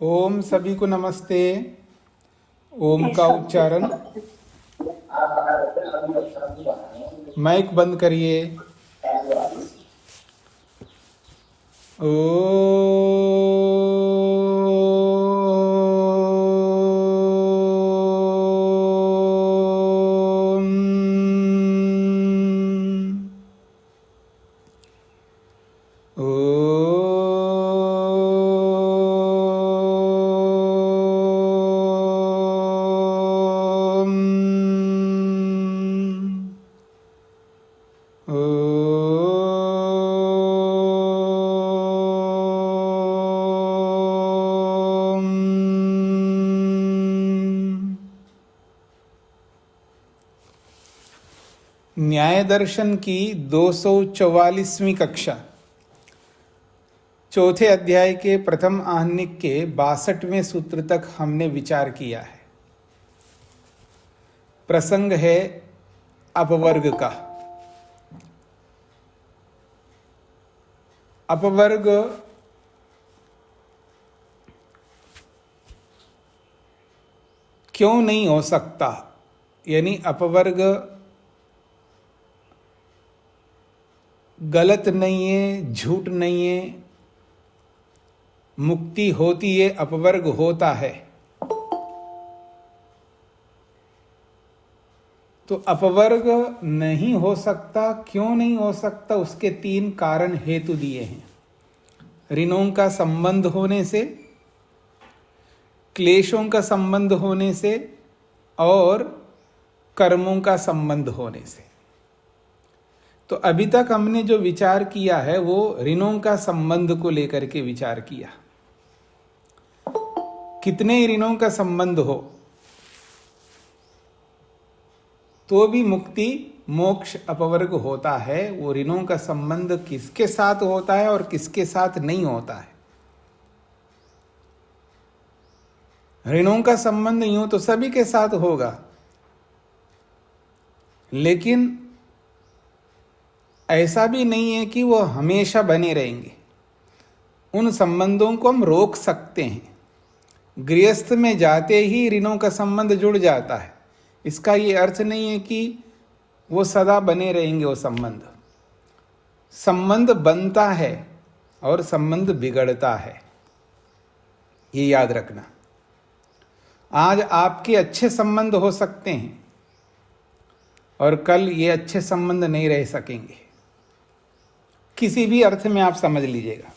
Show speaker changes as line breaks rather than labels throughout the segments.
ओम सभी को नमस्ते। ओम का उच्चारण, माइक बंद करिए। न्याय दर्शन की 244वीं कक्षा, चौथे अध्याय के प्रथम आहनिक के 62वें सूत्र तक हमने विचार किया है। प्रसंग है अपवर्ग का। अपवर्ग क्यों नहीं हो सकता, यानी अपवर्ग गलत नहीं है, झूठ नहीं है, मुक्ति होती है, अपवर्ग होता है। तो अपवर्ग नहीं हो सकता, क्यों नहीं हो सकता, उसके 3 कारण हेतु दिए हैं। ऋणों का संबंध होने से, क्लेशों का संबंध होने से और कर्मों का संबंध होने से। तो अभी तक हमने जो विचार किया है वो ऋणों का संबंध को लेकर के विचार किया। कितने ऋणों का संबंध हो तो भी मुक्ति मोक्ष अपवर्ग होता है। वो ऋणों का संबंध किसके साथ होता है और किसके साथ नहीं होता है। ऋणों का संबंध यूं तो सभी के साथ होगा, लेकिन ऐसा भी नहीं है कि वो हमेशा बने रहेंगे। उन संबंधों को हम रोक सकते हैं। गृहस्थ में जाते ही ऋणों का संबंध जुड़ जाता है, इसका ये अर्थ नहीं है कि वो सदा बने रहेंगे। वो संबंध बनता है और संबंध बिगड़ता है, ये याद रखना। आज आपके अच्छे संबंध हो सकते हैं और कल ये अच्छे संबंध नहीं रह सकेंगे। किसी भी अर्थ में आप समझ लीजिएगा,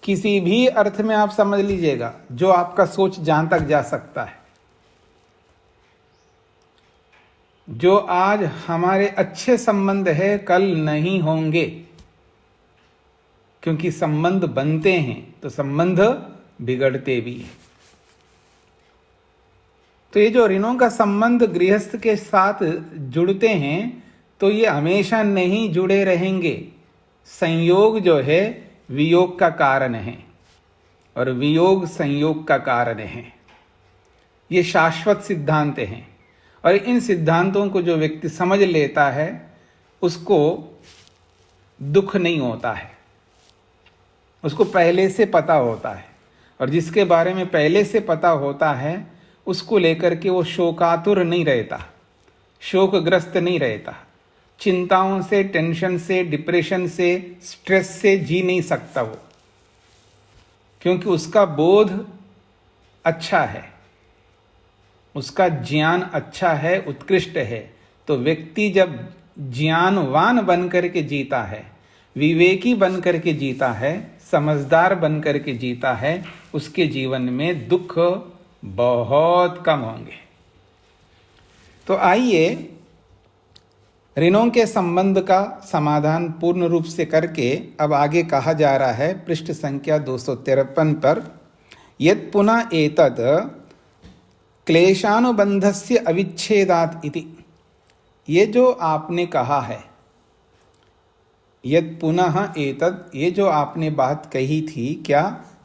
किसी भी अर्थ में आप समझ लीजिएगा, जो आपका सोच जहां तक जा सकता है। जो आज हमारे अच्छे संबंध है कल नहीं होंगे, क्योंकि संबंध बनते हैं तो संबंध बिगड़ते भी हैं। तो ये जो ऋणों का संबंध गृहस्थ के साथ जुड़ते हैं तो ये हमेशा नहीं जुड़े रहेंगे। संयोग जो है वियोग का कारण है और वियोग संयोग का कारण है। ये शाश्वत सिद्धांत हैं और इन सिद्धांतों को जो व्यक्ति समझ लेता है उसको दुख नहीं होता है, उसको पहले से पता होता है। और जिसके बारे में पहले से पता होता है उसको लेकर के वो शोकातुर नहीं रहता, शोकग्रस्त नहीं रहता, चिंताओं से, टेंशन से, डिप्रेशन से, स्ट्रेस से जी नहीं सकता वो, क्योंकि उसका बोध अच्छा है, उसका ज्ञान अच्छा है, उत्कृष्ट है। तो व्यक्ति जब ज्ञानवान बन करके जीता है, विवेकी बन करके जीता है, समझदार बन करके जीता है, उसके जीवन में दुख बहुत कम होंगे। तो आइए ऋणों के संबंध का समाधान पूर्ण रूप से करके अब आगे कहा जा रहा है पृष्ठ संख्या 253 पर, यत् पुनः एतद् क्लेशानुबंधस्य अविच्छेदात् इति। ये जो आपने कहा है, यत् पुनः एतद्, ये जो आपने बात कही थी, क्या?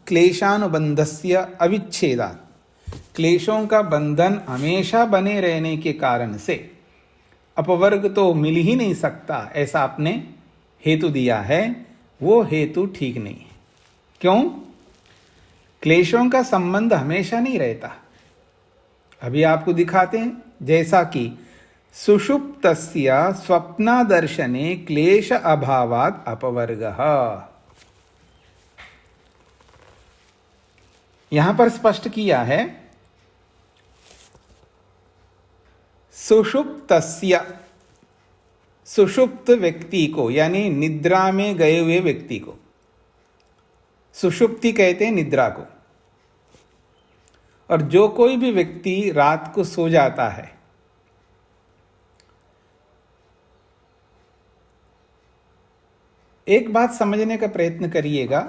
क्लेशानुबंधस्य अविच्छेदात्, क्लेशों का बंधन हमेशा बने रहने के कारण से अपवर्ग तो मिल ही नहीं सकता, ऐसा आपने हेतु दिया है। वो हेतु ठीक नहीं है। क्यों? क्लेशों का संबंध हमेशा नहीं रहता। अभी आपको दिखाते हैं, जैसा कि सुषुप्तस्य स्वप्नादर्शने क्लेश अभावात् अपवर्गः। यहां पर स्पष्ट किया है सुषुप्तस्य, सुषुप्त व्यक्ति को यानी निद्रा में गए हुए व्यक्ति को सुषुप्ति कहते हैं, निद्रा को। और जो कोई भी व्यक्ति रात को सो जाता है, एक बात समझने का प्रयत्न करिएगा।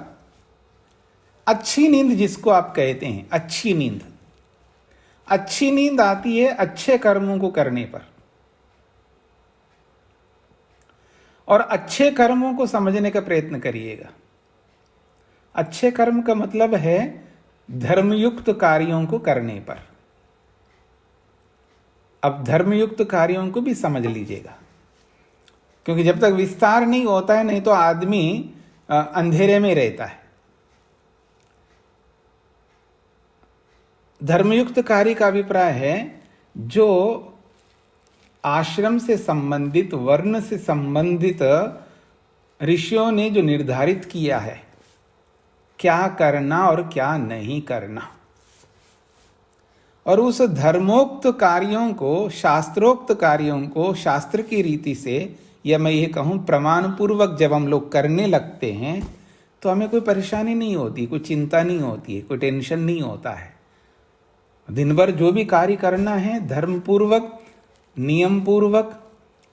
अच्छी नींद जिसको आप कहते हैं, अच्छी नींद, अच्छी नींद आती है अच्छे कर्मों को करने पर। और अच्छे कर्मों को समझने का प्रयत्न करिएगा। अच्छे कर्म का मतलब है धर्मयुक्त कार्यों को करने पर। अब धर्मयुक्त कार्यों को भी समझ लीजिएगा, क्योंकि जब तक विस्तार नहीं होता है, नहीं तो आदमी अंधेरे में रहता है। धर्मयुक्त कार्य का अभिप्राय है जो आश्रम से संबंधित, वर्ण से संबंधित ऋषियों ने जो निर्धारित किया है क्या करना और क्या नहीं करना, और उस धर्मोक्त कार्यों को, शास्त्रोक्त कार्यों को शास्त्र की रीति से, या मैं ये कहूँ प्रमाण पूर्वक जब हम लोग करने लगते हैं तो हमें कोई परेशानी नहीं होती, कोई चिंता नहीं होती है, कोई टेंशन नहीं होता है। दिन भर जो भी कार्य करना है धर्म पूर्वक, नियम पूर्वक,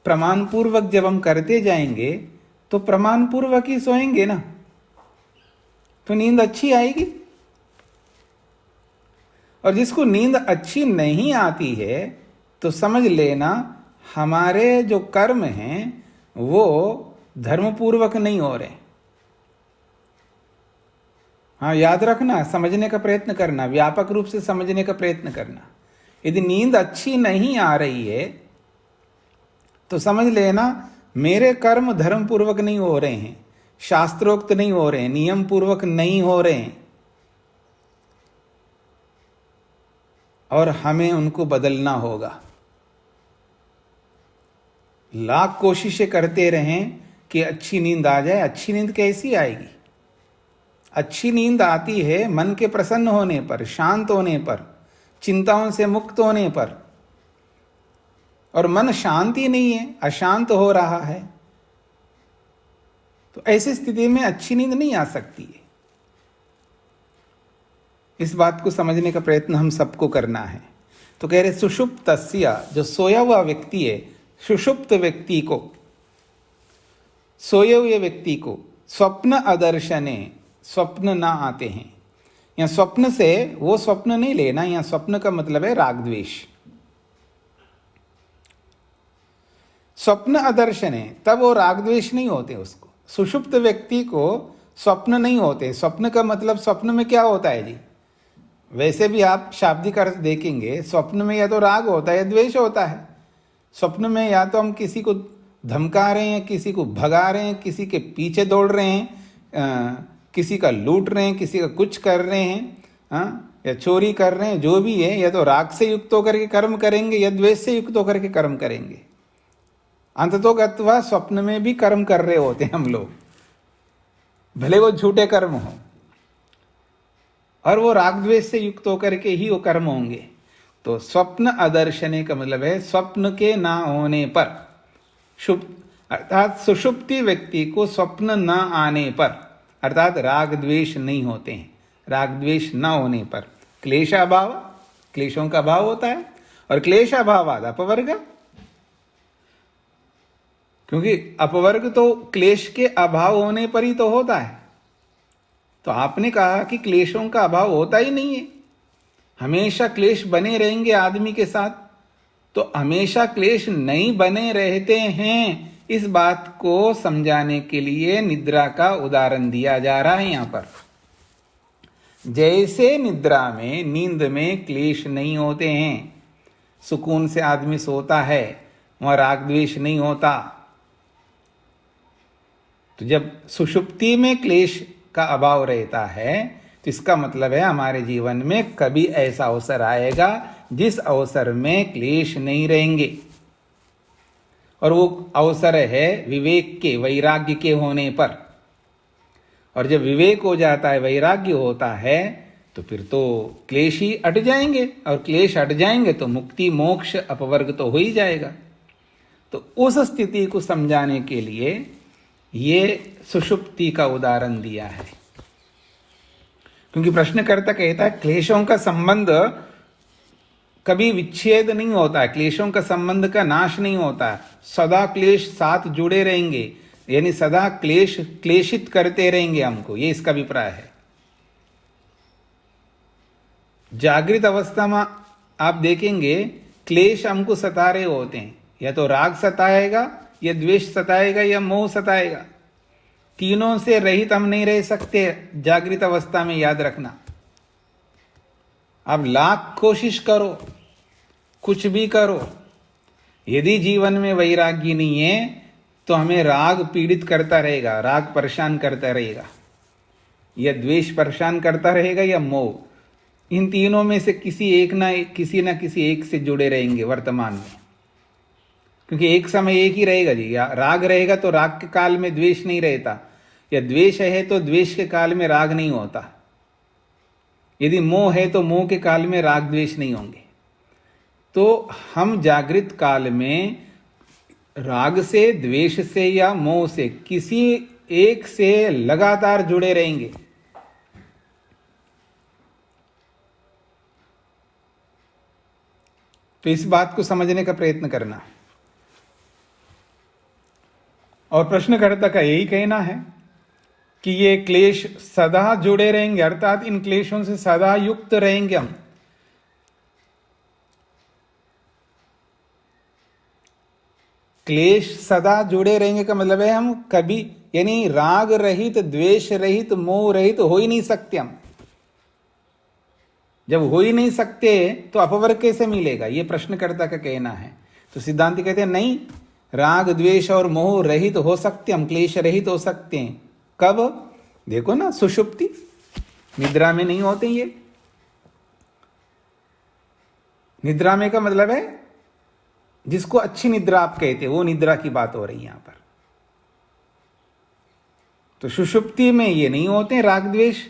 प्रमाण पूर्वक जब हम करते जाएंगे तो प्रमाण पूर्वक ही सोएंगे ना, तो नींद अच्छी आएगी। और जिसको नींद अच्छी नहीं आती है तो समझ लेना हमारे जो कर्म हैं वो धर्मपूर्वक नहीं हो रहे। हाँ, याद रखना, समझने का प्रयत्न करना, व्यापक रूप से समझने का प्रयत्न करना। यदि नींद अच्छी नहीं आ रही है तो समझ लेना मेरे कर्म धर्मपूर्वक नहीं हो रहे हैं, शास्त्रोक्त नहीं हो रहे हैं, नियम पूर्वक नहीं हो रहे हैं, और हमें उनको बदलना होगा। लाख कोशिशें करते रहें कि अच्छी नींद आ जाए। अच्छी नींद कैसी आएगी? अच्छी नींद आती है मन के प्रसन्न होने पर, शांत होने पर, चिंताओं से मुक्त होने पर। और मन शांति नहीं है, अशांत हो रहा है, तो ऐसी स्थिति में अच्छी नींद नहीं आ सकती है। इस बात को समझने का प्रयत्न हम सबको करना है। तो कह रहे सुषुप्तस्य, जो सोया हुआ व्यक्ति है, सुषुप्त व्यक्ति को, सोए हुए व्यक्ति को स्वप्न अदर्शने, स्वप्न ना आते हैं। यहाँ स्वप्न से वो स्वप्न नहीं लेना, यहाँ स्वप्न का मतलब है राग द्वेष। स्वप्न अदर्शने, तब वो राग द्वेष नहीं होते उसको। सुषुप्त व्यक्ति को स्वप्न नहीं होते। स्वप्न का मतलब, स्वप्न में क्या होता है जी? वैसे भी आप शाब्दिक अर्थ देखेंगे, स्वप्न में या तो राग होता है या द्वेष होता है। स्वप्न में या तो हम किसी को धमका रहे हैं, किसी को भगा रहे हैं, किसी के पीछे दौड़ रहे हैं, किसी का लूट रहे हैं, किसी का कुछ कर रहे हैं, या चोरी कर रहे हैं, जो भी है, या तो राग से युक्त होकर के कर्म करेंगे या द्वेष से युक्त होकर के कर्म करेंगे। अंततोगत्वा स्वप्न में भी कर्म कर रहे होते हैं हम लोग, भले वो झूठे कर्म हो, और वो राग द्वेष से युक्त होकर के ही वो कर्म होंगे। तो स्वप्न अदर्शने का मतलब है स्वप्न के ना होने पर, अर्थात सुषुप्ति व्यक्ति को स्वप्न न आने पर, अर्थात राग द्वेष नहीं होते हैं। राग द्वेष न होने पर क्लेशाभाव, क्लेशों का अभाव होता है। और क्लेशाभावाद अपवर्ग, क्योंकि अपवर्ग तो क्लेश के अभाव होने पर ही तो होता है। तो आपने कहा कि क्लेशों का अभाव होता ही नहीं है, हमेशा क्लेश बने रहेंगे आदमी के साथ। तो हमेशा क्लेश नहीं बने रहते हैं, इस बात को समझाने के लिए निद्रा का उदाहरण दिया जा रहा है यहां पर। जैसे निद्रा में, नींद में क्लेश नहीं होते हैं, सुकून से आदमी सोता है, वहां राग द्वेष नहीं होता। तो जब सुषुप्ति में क्लेश का अभाव रहता है तो इसका मतलब है हमारे जीवन में कभी ऐसा अवसर आएगा जिस अवसर में क्लेश नहीं रहेंगे, और वो अवसर है विवेक के, वैराग्य के होने पर। और जब विवेक हो जाता है, वैराग्य होता है, तो फिर तो क्लेश ही हट जाएंगे, और क्लेश हट जाएंगे तो मुक्ति, मोक्ष, अपवर्ग तो हो ही जाएगा। तो उस स्थिति को समझाने के लिए ये सुषुप्ति का उदाहरण दिया है। क्योंकि प्रश्नकर्ता कहता है क्लेशों का संबंध कभी विच्छेद नहीं होता है, क्लेशों का संबंध का नाश नहीं होता है, सदा क्लेश साथ जुड़े रहेंगे, यानी सदा क्लेशित करते रहेंगे हमको, ये इसका अभिप्राय है। जागृत अवस्था में आप देखेंगे क्लेश हमको सता रहे होते हैं, या तो राग सताएगा, या द्वेष सताएगा, या मोह सताएगा। तीनों से रहित हम नहीं रह सकते जागृत अवस्था में, याद रखना। आप लाख कोशिश करो, कुछ भी करो, यदि जीवन में वैराग्य नहीं है तो हमें राग पीड़ित करता रहेगा, राग परेशान करता रहेगा, या द्वेष परेशान करता रहेगा, या मोह। इन तीनों में से किसी ना किसी एक से जुड़े रहेंगे वर्तमान में, क्योंकि एक समय एक ही रहेगा जी। या राग रहेगा तो राग के काल में द्वेष नहीं रहता, या द्वेष है तो द्वेष के काल में राग नहीं होता, यदि मोह है तो मोह के काल में राग द्वेष नहीं होंगे। तो हम जागृत काल में राग से, द्वेष से या मोह से किसी एक से लगातार जुड़े रहेंगे। तो इस बात को समझने का प्रयत्न करना। और प्रश्नकर्ता का यही कहना है कि ये क्लेश सदा जुड़े रहेंगे, अर्थात इन क्लेशों से सदा युक्त रहेंगे हम। क्लेश सदा जुड़े रहेंगे का मतलब है हम कभी, यानी राग रहित, द्वेष रहित, मोह रहित हो ही नहीं सकते हम। जब हो ही नहीं सकते तो अपवर्ग कैसे मिलेगा, ये प्रश्नकर्ता का कहना है। तो सिद्धांति कहते हैं नहीं, राग द्वेष और मोह रहित हो सकते हम, क्लेश रहित हो सकते हैं। कब? देखो ना, सुषुप्ति, निद्रा में नहीं होते ये। निद्रा में का मतलब है जिसको अच्छी निद्रा आप कहते हैं, वो निद्रा की बात हो रही है यहां पर। तो सुषुप्ति में ये नहीं होते राग द्वेष,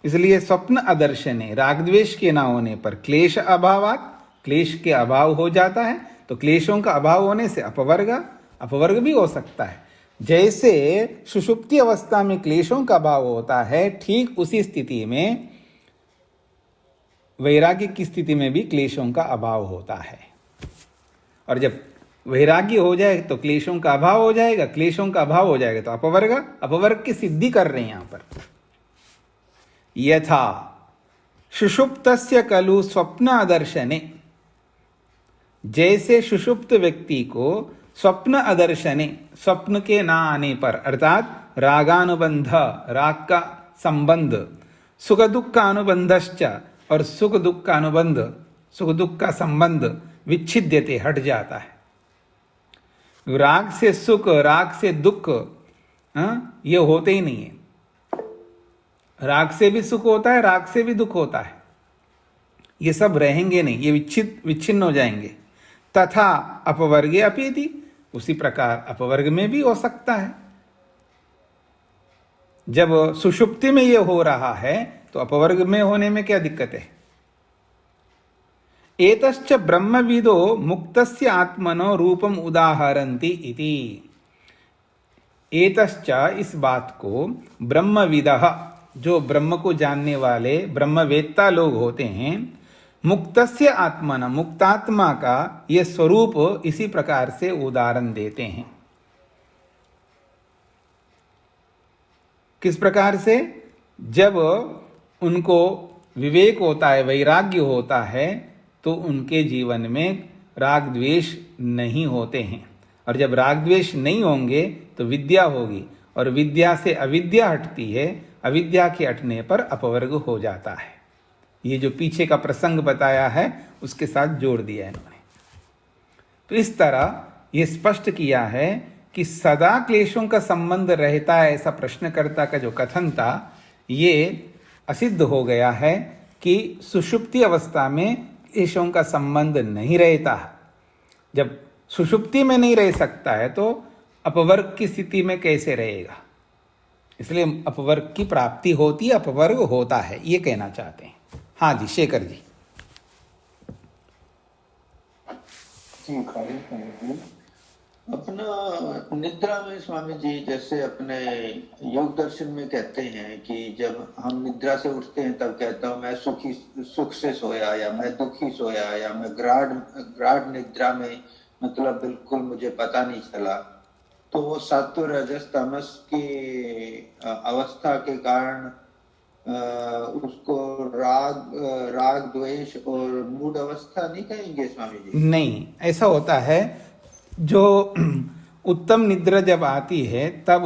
इसलिए स्वप्न अदर्शन है। राग द्वेष के ना होने पर क्लेश अभावात, क्लेश के अभाव हो जाता है, तो क्लेशों का अभाव होने से अपवर्ग भी हो सकता है। जैसे सुषुप्ति अवस्था में क्लेशों का अभाव होता है, ठीक उसी स्थिति में वैराग्य की स्थिति में भी क्लेशों का अभाव होता है। और जब वैराग्य हो जाए तो क्लेशों का अभाव हो जाएगा, क्लेशों का अभाव हो जाएगा तो अपवर्ग की सिद्धि कर रहे हैं यहां पर। यथा सुषुप्तस्य खलु स्वप्न अदर्शने, जैसे सुषुप्त व्यक्ति को स्वप्न अदर्शने, स्वप्न के ना आने पर, अर्थात रागानुबंध, राग का संबंध, सुख दुख का अनुबंधश्च, और सुख दुख का अनुबंध, सुख दुख का संबंध विच्छिद्यते, हट जाता है। राग से सुख, राग से दुख ये होते ही नहीं है। राग से भी सुख होता है, राग से भी दुख होता है, ये सब रहेंगे नहीं, ये विच्छिन्न हो जाएंगे। तथा अपवर्गे अपीति, उसी प्रकार अपवर्ग में भी हो सकता है। जब सुषुप्ति में ये हो रहा है तो अपवर्ग में होने में क्या दिक्कत है। एतश्च ब्रह्मविदो मुक्तस्य आत्मनो रूपम उदाहरन्ति इति। एतश्च, इस बात को, ब्रह्मविदः, जो ब्रह्म को जानने वाले ब्रह्मवेत्ता लोग होते हैं, मुक्तस्य आत्मन, मुक्तात्मा का ये स्वरूप इसी प्रकार से उदाहरण देते हैं। किस प्रकार से? जब उनको विवेक होता है, वैराग्य होता है, तो उनके जीवन में राग द्वेष नहीं होते हैं। और जब राग द्वेष नहीं होंगे तो विद्या होगी, और विद्या से अविद्या हटती है, अविद्या के हटने पर अपवर्ग हो जाता है। ये जो पीछे का प्रसंग बताया है उसके साथ जोड़ दिया है इन्होंने। तो इस तरह ये स्पष्ट किया है कि सदा क्लेशों का संबंध रहता है, ऐसा प्रश्नकर्ता का जो कथन था, ये असिद्ध हो गया है कि सुषुप्ति अवस्था में क्लेशों का संबंध नहीं रहता। जब सुषुप्ति में नहीं रह सकता है तो अपवर्ग की स्थिति में कैसे रहेगा? इसलिए अपवर्ग की प्राप्ति होती है, अपवर्ग होता है, ये कहना चाहते हैं। हाँ जी, शेखर जी।
अपना निद्रा में स्वामी जी, जैसे अपने योग दर्शन में कहते हैं कि जब हम निद्रा से उठते हैं तब कहता हूँ मैं सुख से सोया, या मैं दुखी सोया, या मैं गाढ़ निद्रा में, मतलब बिल्कुल मुझे पता नहीं चला। तो वो सत्व रजस तमस की अवस्था के कारण उसको राग द्वेष और मूड अवस्था नहीं कहेंगे स्वामी जी?
नहीं, ऐसा होता है। जो उत्तम निद्रा जब आती है तब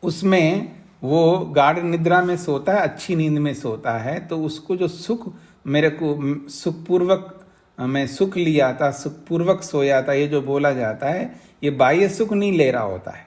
उसमें वो गाढ़ निद्रा में सोता है, अच्छी नींद में सोता है, तो उसको जो सुख, मेरे को सुखपूर्वक मैं सुख लिया था, सुखपूर्वक सोया था, ये जो बोला जाता है, ये बाह्य सुख नहीं ले रहा होता है।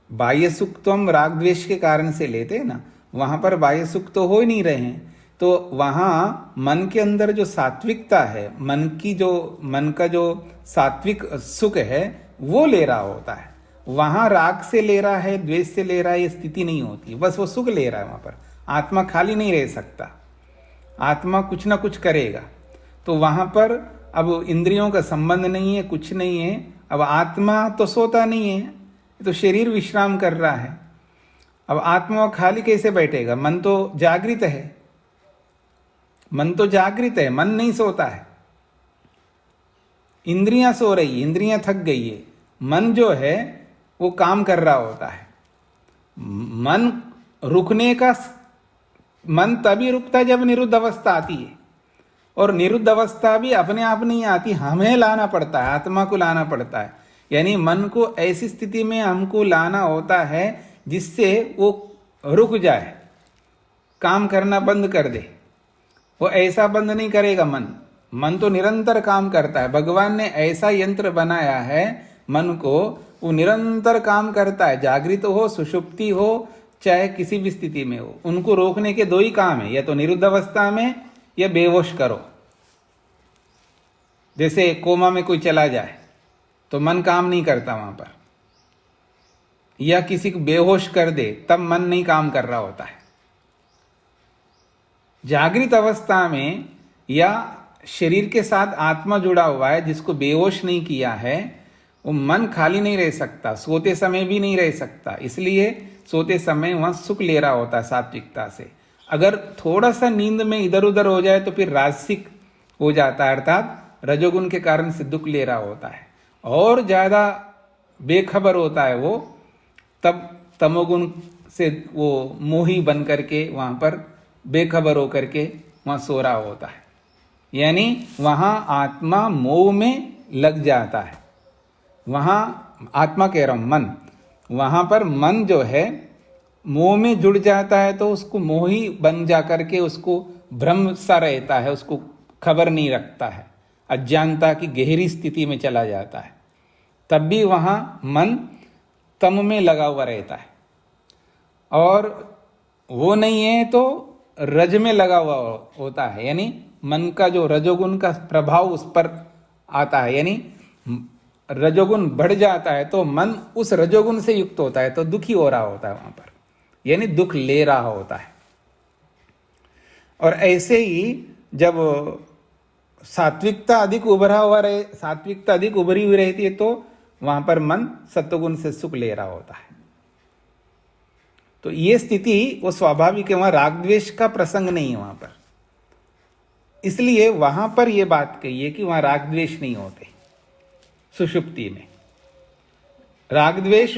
बाह्य सुख तो हम राग द्वेष के कारण से लेते हैं ना, वहां पर बाह्य सुख तो हो ही नहीं रहे हैं। तो वहां मन के अंदर जो सात्विकता है, मन का जो सात्विक सुख है वो ले रहा होता है। वहां राग से ले रहा है, द्वेष से ले रहा है, ये स्थिति नहीं होती। बस वो सुख ले रहा है। वहां पर आत्मा खाली नहीं रह सकता, आत्मा कुछ ना कुछ करेगा। तो वहां पर अब इंद्रियों का संबंध नहीं है, कुछ नहीं है। अब आत्मा तो सोता नहीं है, तो शरीर विश्राम कर रहा है। अब आत्मा खाली कैसे बैठेगा? मन तो जागृत है, मन तो जागृत है, मन नहीं सोता है। इंद्रियां सो रही, इंद्रियां थक गई है, मन जो है वो काम कर रहा होता है। मन रुकने का, मन तभी रुकता है जब निरुद्ध अवस्था आती है, और निरुद्ध अवस्था भी अपने आप नहीं आती, हमें लाना पड़ता है, आत्मा को लाना पड़ता है। यानी मन को ऐसी स्थिति में हमको लाना होता है जिससे वो रुक जाए, काम करना बंद कर दे। वो ऐसा बंद नहीं करेगा मन तो निरंतर काम करता है। भगवान ने ऐसा यंत्र बनाया है मन को, वो निरंतर काम करता है, जागृत हो, सुषुप्ति हो, चाहे किसी भी स्थिति में हो। उनको रोकने के दो ही काम है, या तो निरुद्ध अवस्था में या बेहोश करो। जैसे कोमा में कोई चला जाए तो मन काम नहीं करता वहां पर, या किसी को बेहोश कर दे तब मन नहीं काम कर रहा होता है। जागृत अवस्था में या शरीर के साथ आत्मा जुड़ा हुआ है, जिसको बेहोश नहीं किया है, वो मन खाली नहीं रह सकता, सोते समय भी नहीं रह सकता। इसलिए सोते समय वहां सुख ले रहा होता है सात्विकता से। अगर थोड़ा सा नींद में इधर उधर हो जाए तो फिर राजसिक हो जाता है, अर्थात रजोगुण के कारण से दुख ले रहा होता है। और ज्यादा बेखबर होता है वो, तब तमोगुण से वो मोही बन करके वहां पर बेखबर होकर के वहां सो रहा होता है। यानी वहां आत्मा मोह में लग जाता है। वहां आत्मा कह रहा हूं, मन, वहां पर मन जो है मोह में जुड़ जाता है, तो उसको मोही बन जा करके उसको भ्रम सा रहता है, उसको खबर नहीं रखता है, अज्ञानता की गहरी स्थिति में चला जाता है। तब भी वहां मन तम में लगा हुआ रहता है, और वो नहीं है तो रज में लगा हुआ होता है। यानी मन का जो रजोगुण का प्रभाव उस पर आता है, यानी रजोगुण बढ़ जाता है तो मन उस रजोगुण से युक्त होता है, तो दुखी हो रहा होता है वहां पर, यानी दुख ले रहा होता है। और ऐसे ही जब सात्विकता अधिक उभरी हुई रहती है तो वहां पर मन सत्वगुण से सुख ले रहा होता है। तो ये स्थिति वो स्वाभाविक है, वहां राग द्वेष का प्रसंग नहीं है वहां पर। इसलिए वहां पर यह बात कही है कि वहां राग द्वेष नहीं होते सुषुप्ति में। राग द्वेष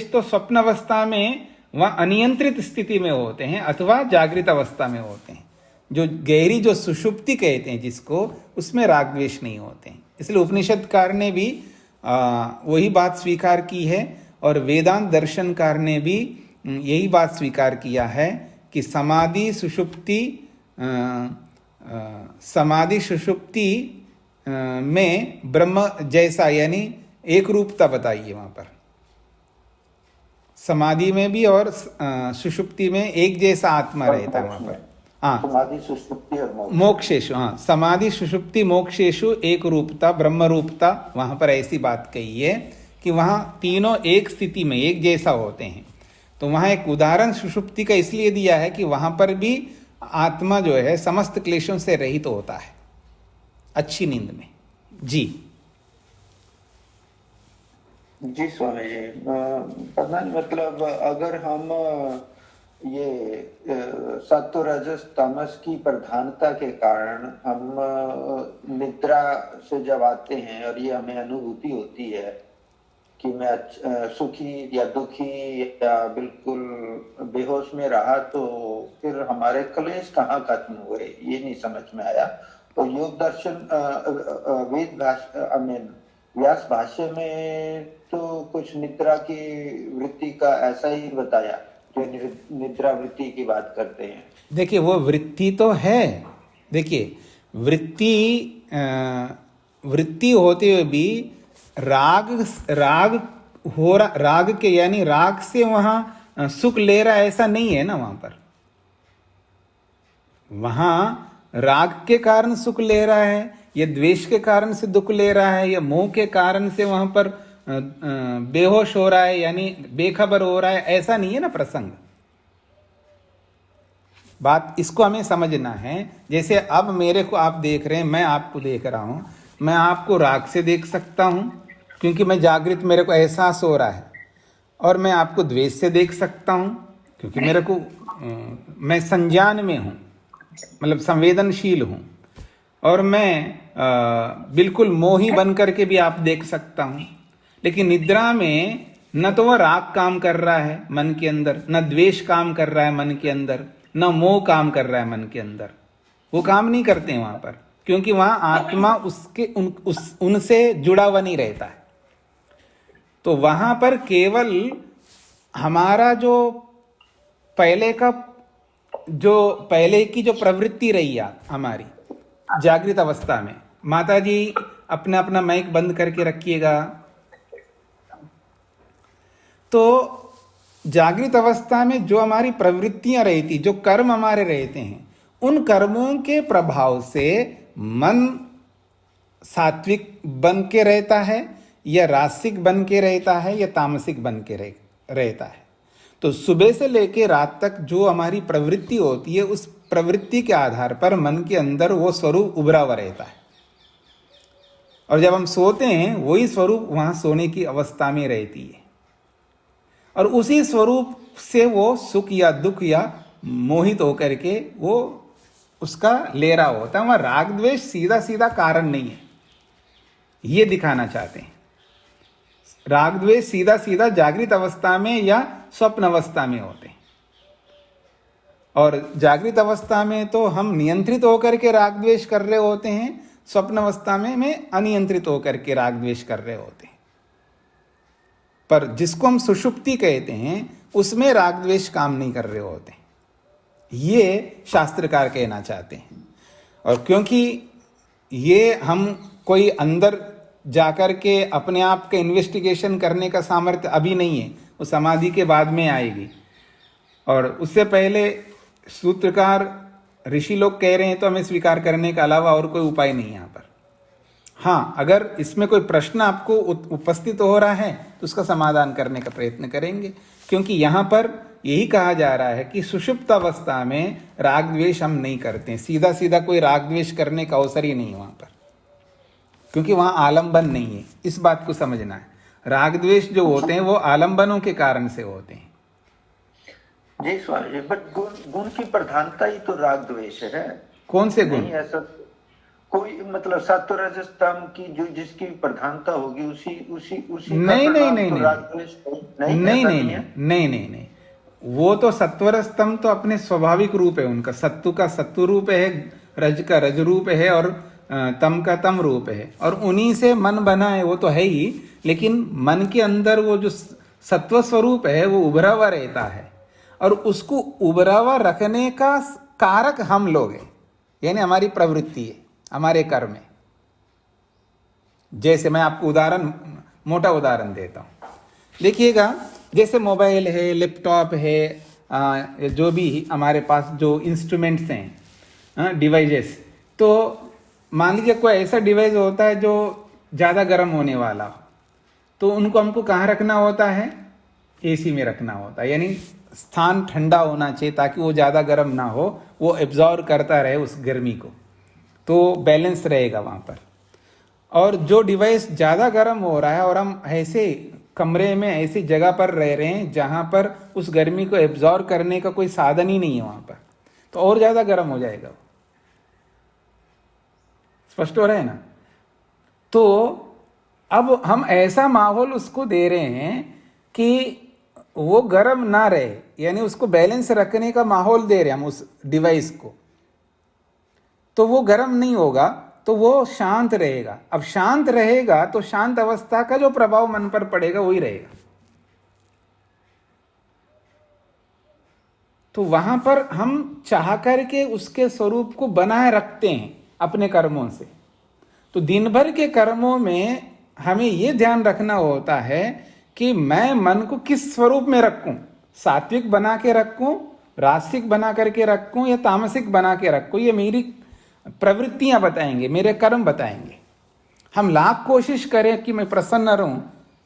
तो स्वप्न अवस्था में वहां अनियंत्रित स्थिति में होते हैं, अथवा जागृत अवस्था में होते हैं। जो गहरी जो सुषुप्ति कहते हैं जिसको, उसमें राग द्वेष नहीं होते हैं। इसलिए उपनिषदकार ने भी वही बात स्वीकार की है, और वेदांत दर्शनकार ने भी यही बात स्वीकार किया है कि समाधि सुषुप्ति में ब्रह्म जैसा, यानी एक रूपता बताइए वहां पर। समाधि में भी और सुषुप्ति में एक जैसा आत्मा रहता है वहां पर। हाँ,
समाधि, सुषुप्ति और मोक्ष।
मोक्षेशु, हाँ, समाधि सुषुप्ति मोक्षेशु एक रूपता ब्रह्म रूपता, वहां पर ऐसी बात कही है कि वहां तीनों एक स्थिति में एक जैसा होते हैं। तो वहां एक उदाहरण सुषुप्ति का इसलिए दिया है कि वहां पर भी आत्मा जो है समस्त क्लेशों से रहित होता है अच्छी नींद में। जी
जी स्वामी जी, पता नहीं मतलब अगर हम ये सत्व रजस तमस की प्रधानता के कारण हम निद्रा से जब आते हैं और ये हमें अनुभूति होती है कि मैं सुखी या दुखी या बिल्कुल बेहोश में रहा, तो फिर हमारे क्लेश कहाँ खत्म हुए ये नहीं समझ में आया। तो योग दर्शन वेद भाषा व्यास भाष्य में तो कुछ निद्रा की वृत्ति का ऐसा ही बताया, जो निद्रा वृत्ति की बात करते हैं।
देखिए वो वृत्ति तो है, देखिए वृत्ति होते हुए भी राग के यानी राग से वहां सुख ले रहा है ऐसा नहीं है ना। वहां राग के कारण सुख ले रहा है या द्वेष के कारण से दुख ले रहा है या मोह के कारण से वहां पर बेहोश हो रहा है यानी बेखबर हो रहा है, ऐसा नहीं है ना प्रसंग। बात इसको हमें समझना है। जैसे अब मेरे को आप देख रहे हैं, मैं आपको देख रहा हूं, मैं आपको राग से देख सकता हूं क्योंकि मैं जागृत, मेरे को एहसास हो रहा है, और मैं आपको द्वेष से देख सकता हूं क्योंकि मेरे को मैं संज्ञान में हूं, मतलब संवेदनशील हूं, और मैं बिल्कुल मोही बन करके भी आप देख सकता हूं। लेकिन निद्रा में न तो वह राग काम कर रहा है मन के अंदर, न द्वेष काम कर रहा है मन के अंदर, न मोह काम कर रहा है मन के अंदर। वो काम नहीं करते हैं वहां पर, क्योंकि वहां आत्मा उनसे जुड़ा हुआ नहीं रहता है। तो वहां पर केवल हमारा जो पहले की जो प्रवृत्ति रही है हमारी जागृत अवस्था में, माता जी अपना अपना माइक बंद करके रखिएगा। तो जागृत अवस्था में जो हमारी प्रवृत्तियां रहती, जो कर्म हमारे रहते हैं, उन कर्मों के प्रभाव से मन सात्विक बन के रहता है या रासिक बन के रहता है या तामसिक बन के रहता है। तो सुबह से लेकर रात तक जो हमारी प्रवृत्ति होती है, उस प्रवृत्ति के आधार पर मन के अंदर वो स्वरूप उभरा हुआ रहता है, और जब हम सोते हैं वही स्वरूप वहां सोने की अवस्था में रहती है, और उसी स्वरूप से वो सुख या दुख या मोहित होकर के वो उसका ले रहा होता है। वहां राग द्वेष सीधा सीधा कारण नहीं है, ये दिखाना चाहते हैं। राग द्वेष सीधा सीधा जागृत अवस्था में या स्वप्न अवस्था में होते हैं, और जागृत अवस्था में तो हम नियंत्रित होकर के राग द्वेष कर रहे होते हैं, स्वप्न अवस्था में अनियंत्रित होकर के राग द्वेष कर रहे होते हैं। पर जिसको हम सुषुप्ति कहते हैं उसमें राग द्वेष काम नहीं कर रहे होते, ये शास्त्रकार कहना चाहते हैं। और क्योंकि ये हम कोई अंदर जाकर के अपने आप के इन्वेस्टिगेशन करने का सामर्थ्य अभी नहीं है, वो समाधि के बाद में आएगी। और उससे पहले सूत्रकार ऋषि लोग कह रहे हैं तो हमें स्वीकार करने का अलावा और कोई उपाय नहीं है यहाँ पर। हाँ, अगर इसमें कोई प्रश्न आपको उपस्थित हो रहा है तो उसका समाधान करने का प्रयत्न करेंगे, क्योंकि यहाँ पर यही कहा जा रहा है कि सुषुप्त अवस्था में राग द्वेष हम नहीं करते हैं। सीधा सीधा कोई राग द्वेष करने का अवसर ही नहीं है वहाँ पर, क्योंकि वहाँ आलंबन नहीं है। इस बात को समझना है। राग द्वेष जो होते हैं वो आलंबनों के कारण से होते हैं।
जी स्वामी जी, बट गुण की प्रधानता ही तो राग द्वेष है।
कौन से गुण?
नहीं ऐसा कोई मतलब सत्व रजस तम की जो जिसकी प्रधानता होगी उसी
नहीं, वो तो सत्वरस्तम तो अपने स्वाभाविक रूप है उनका। सत्व का सत्व रूप है, रज का रज रूप है, और तम का तम रूप है, और उन्हीं से मन बना है, वो तो है ही। लेकिन मन के अंदर वो जो सत्व स्वरूप है वो उभरा हुआ रहता है, और उसको उभरा हुआ रखने का कारक हम लोग हैं, यानी हमारी प्रवृत्ति है, हमारे कर्म है। जैसे मैं आपको मोटा उदाहरण देता हूं। देखिएगा, जैसे मोबाइल है, लैपटॉप है, जो भी हमारे पास जो इंस्ट्रूमेंट्स हैं, डिवाइसेस, तो मान लीजिए कोई ऐसा डिवाइस होता है जो ज़्यादा गर्म होने वाला हो, तो उनको हमको कहाँ रखना होता है? एसी में रखना होता है, यानी स्थान ठंडा होना चाहिए ताकि वो ज़्यादा गर्म ना हो, वो एब्जॉर्ब करता रहे उस गर्मी को, तो बैलेंस रहेगा वहाँ पर। और जो डिवाइस ज़्यादा गर्म हो रहा है और हम ऐसे कमरे में ऐसी जगह पर रह रहे हैं जहाँ पर उस गर्मी को एब्जॉर्ब करने का कोई साधन ही नहीं है वहाँ पर, तो और ज़्यादा गर्म हो जाएगा। स्पष्ट हो रहा है ना? तो अब हम ऐसा माहौल उसको दे रहे हैं कि वो गर्म ना रहे, यानी उसको बैलेंस रखने का माहौल दे रहे हैं हम उस डिवाइस को, तो वो गर्म नहीं होगा, तो वो शांत रहेगा। अब शांत रहेगा तो शांत अवस्था का जो प्रभाव मन पर पड़ेगा वही रहेगा। तो वहां पर हम चाह करके उसके स्वरूप को बनाए रखते हैं अपने कर्मों से। तो दिन भर के कर्मों में हमें यह ध्यान रखना होता है कि मैं मन को किस स्वरूप में रखूं, सात्विक बना के रखूं, रासिक बना करके रखूं या तामसिक बना के रखूं। ये मेरी प्रवृत्तियां बताएंगे, मेरे कर्म बताएंगे। हम लाख कोशिश करें कि मैं प्रसन्न रहूं,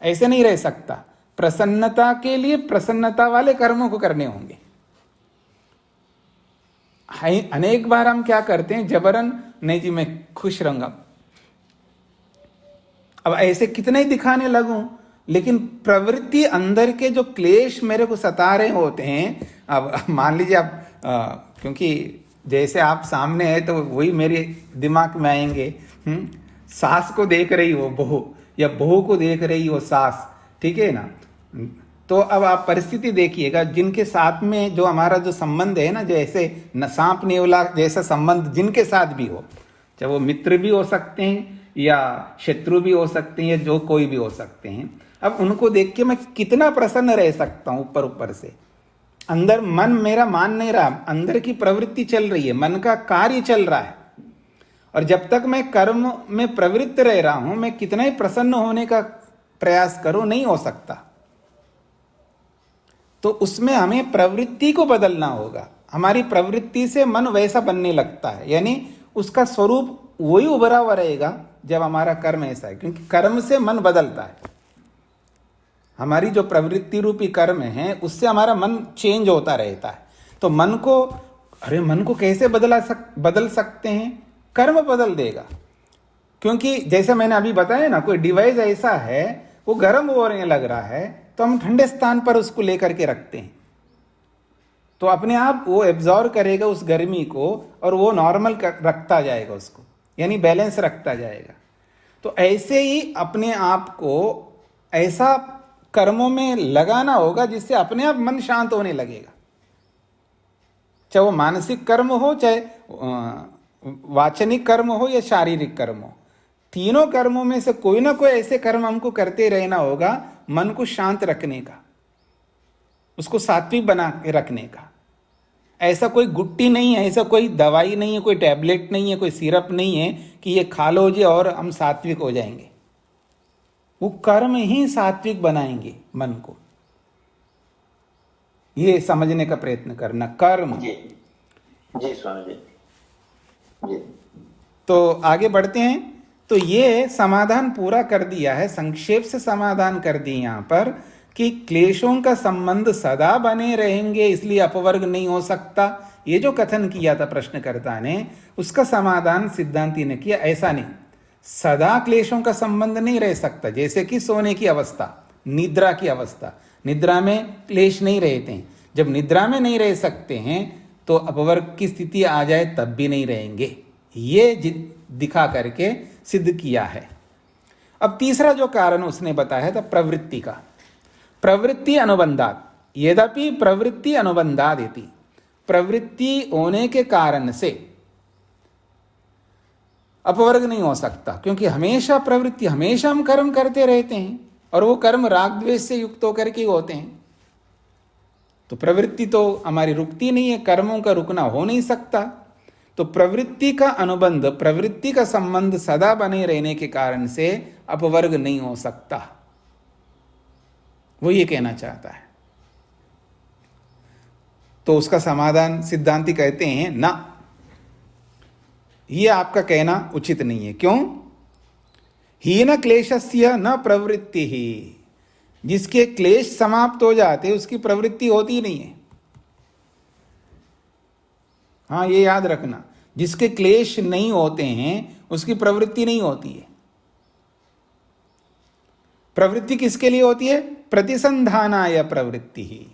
ऐसे नहीं रह सकता। प्रसन्नता के लिए प्रसन्नता वाले कर्मों को करने होंगे। अनेक बार हम क्या करते हैं, जबरन नहीं जी मैं खुश रहूंगा, अब ऐसे कितने ही दिखाने लगूं, लेकिन प्रवृत्ति अंदर के जो क्लेश मेरे को सता रहे होते हैं। अब मान लीजिए आप क्योंकि जैसे आप सामने है तो वही मेरे दिमाग में आएंगे। सास को देख रही हो बहू, या बहू को देख रही हो सास, ठीक है ना? तो अब आप परिस्थिति देखिएगा, जिनके साथ में जो हमारा जो संबंध है ना, जैसे सांप नेवला जैसा संबंध जिनके साथ भी हो, चाहे वो मित्र भी हो सकते हैं या शत्रु भी हो सकते हैं या जो कोई भी हो सकते हैं, अब उनको देख के मैं कितना प्रसन्न रह सकता हूं। ऊपर ऊपर से अंदर मन मेरा मान नहीं रहा, अंदर की प्रवृत्ति चल रही है, मन का कार्य चल रहा है। और जब तक मैं कर्म में प्रवृत्त रह रहा हूं, मैं कितना ही प्रसन्न होने का प्रयास करूं, नहीं हो सकता। तो उसमें हमें प्रवृत्ति को बदलना होगा। हमारी प्रवृत्ति से मन वैसा बनने लगता है, यानी उसका स्वरूप वही उभरा हुआ रहेगा जब हमारा कर्म ऐसा है, क्योंकि कर्म से मन बदलता है। हमारी जो प्रवृत्ति रूपी कर्म है उससे हमारा मन चेंज होता रहता है। तो मन को कैसे बदल सकते हैं? कर्म बदल देगा। क्योंकि जैसे मैंने अभी बताया ना, कोई डिवाइस ऐसा है वो गर्म होने लग रहा है, तो हम ठंडे स्थान पर उसको लेकर के रखते हैं, तो अपने आप वो एब्जॉर्ब करेगा उस गर्मी को और वो नॉर्मल रखता जाएगा उसको, यानी बैलेंस रखता जाएगा। तो ऐसे ही अपने आप को ऐसा कर्मों में लगाना होगा जिससे अपने आप मन शांत होने लगेगा। चाहे वो मानसिक कर्म हो, चाहे वाचनिक कर्म हो या शारीरिक कर्म हो, तीनों कर्मों में से कोई ना कोई ऐसे कर्म हमको करते रहना होगा मन को शांत रखने का, उसको सात्विक बना के रखने का। ऐसा कोई गुट्टी नहीं है, ऐसा कोई दवाई नहीं है, कोई टैबलेट नहीं है, कोई सिरप नहीं है कि ये खा लो जी और हम सात्विक हो जाएंगे। वो कर्म ही सात्विक बनाएंगे मन को। ये समझने का प्रयत्न करना, कर्म।
जी जी स्वामी जी जी।
तो आगे बढ़ते हैं। तो ये समाधान पूरा कर दिया है, संक्षेप से समाधान कर दी यहां पर कि क्लेशों का संबंध सदा बने रहेंगे, इसलिए अपवर्ग नहीं हो सकता। ये जो कथन किया था प्रश्नकर्ता ने, उसका समाधान सिद्धांती ने किया। ऐसा नहीं, सदा क्लेशों का संबंध नहीं रह सकता। जैसे कि सोने की अवस्था, निद्रा की अवस्था, निद्रा में क्लेश नहीं रहते हैं। जब निद्रा में नहीं रह सकते हैं तो अपवर्ग की स्थिति आ जाए तब भी नहीं रहेंगे। ये दिखा करके सिद्ध किया है। अब तीसरा जो कारण उसने बताया था प्रवृत्ति का, प्रवृत्ति अनुबंधात, यद्यपि प्रवृत्ति अनुबंधात इति, प्रवृत्ति होने के कारण से अपवर्ग नहीं हो सकता, क्योंकि हमेशा प्रवृत्ति, हमेशा हम कर्म करते रहते हैं और वो कर्म राग द्वेष से युक्त होकर के होते हैं। तो प्रवृत्ति तो हमारी रुकती नहीं है, कर्मों का रुकना हो नहीं सकता। तो प्रवृत्ति का अनुबंध, प्रवृत्ति का संबंध सदा बने रहने के कारण से अपवर्ग नहीं हो सकता। वो ये कहना चाहता है। तो उसका समाधान सिद्धांती कहते हैं ना, ये आपका कहना उचित नहीं है। क्यों? हीन क्लेशस्य न प्रवृत्ति ही, जिसके क्लेश समाप्त हो जाते उसकी प्रवृत्ति होती नहीं है। हाँ, ये याद रखना, जिसके क्लेश नहीं होते हैं उसकी प्रवृत्ति नहीं होती है। प्रवृत्ति किसके लिए होती है? प्रतिसंधानाय प्रवृत्ति ही,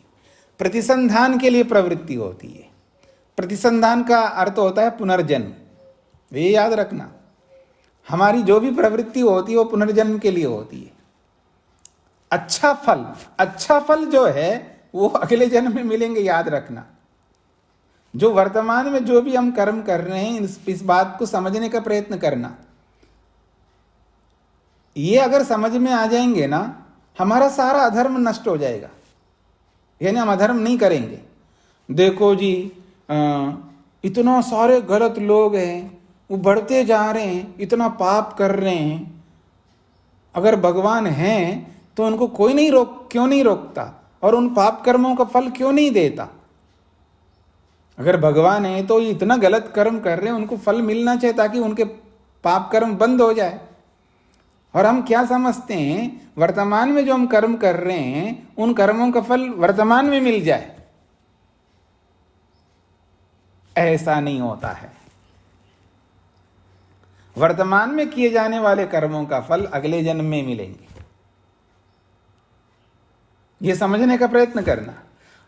प्रतिसंधान के लिए प्रवृत्ति होती है। प्रतिसंधान का अर्थ होता है पुनर्जन्म। ये याद रखना, हमारी जो भी प्रवृत्ति होती है वो पुनर्जन्म के लिए होती है। अच्छा फल जो है वो अगले जन्म में मिलेंगे, याद रखना। जो वर्तमान में जो भी हम कर्म कर रहे हैं, इस बात को समझने का प्रयत्न करना। ये अगर समझ में आ जाएंगे ना, हमारा सारा अधर्म नष्ट हो जाएगा, यानी हम अधर्म नहीं करेंगे। देखो जी, इतना सारे गलत लोग हैं, वो बढ़ते जा रहे हैं, इतना पाप कर रहे हैं। अगर भगवान हैं तो उनको कोई क्यों नहीं रोकता, और उन पाप कर्मों का फल क्यों नहीं देता? अगर भगवान है तो इतना गलत कर्म कर रहे हैं, उनको फल मिलना चाहिए ताकि उनके पाप कर्म बंद हो जाए। और हम क्या समझते हैं, वर्तमान में जो हम कर्म कर रहे हैं उन कर्मों का फल वर्तमान में मिल जाए। ऐसा नहीं होता है। वर्तमान में किए जाने वाले कर्मों का फल अगले जन्म में मिलेंगे, ये समझने का प्रयत्न करना।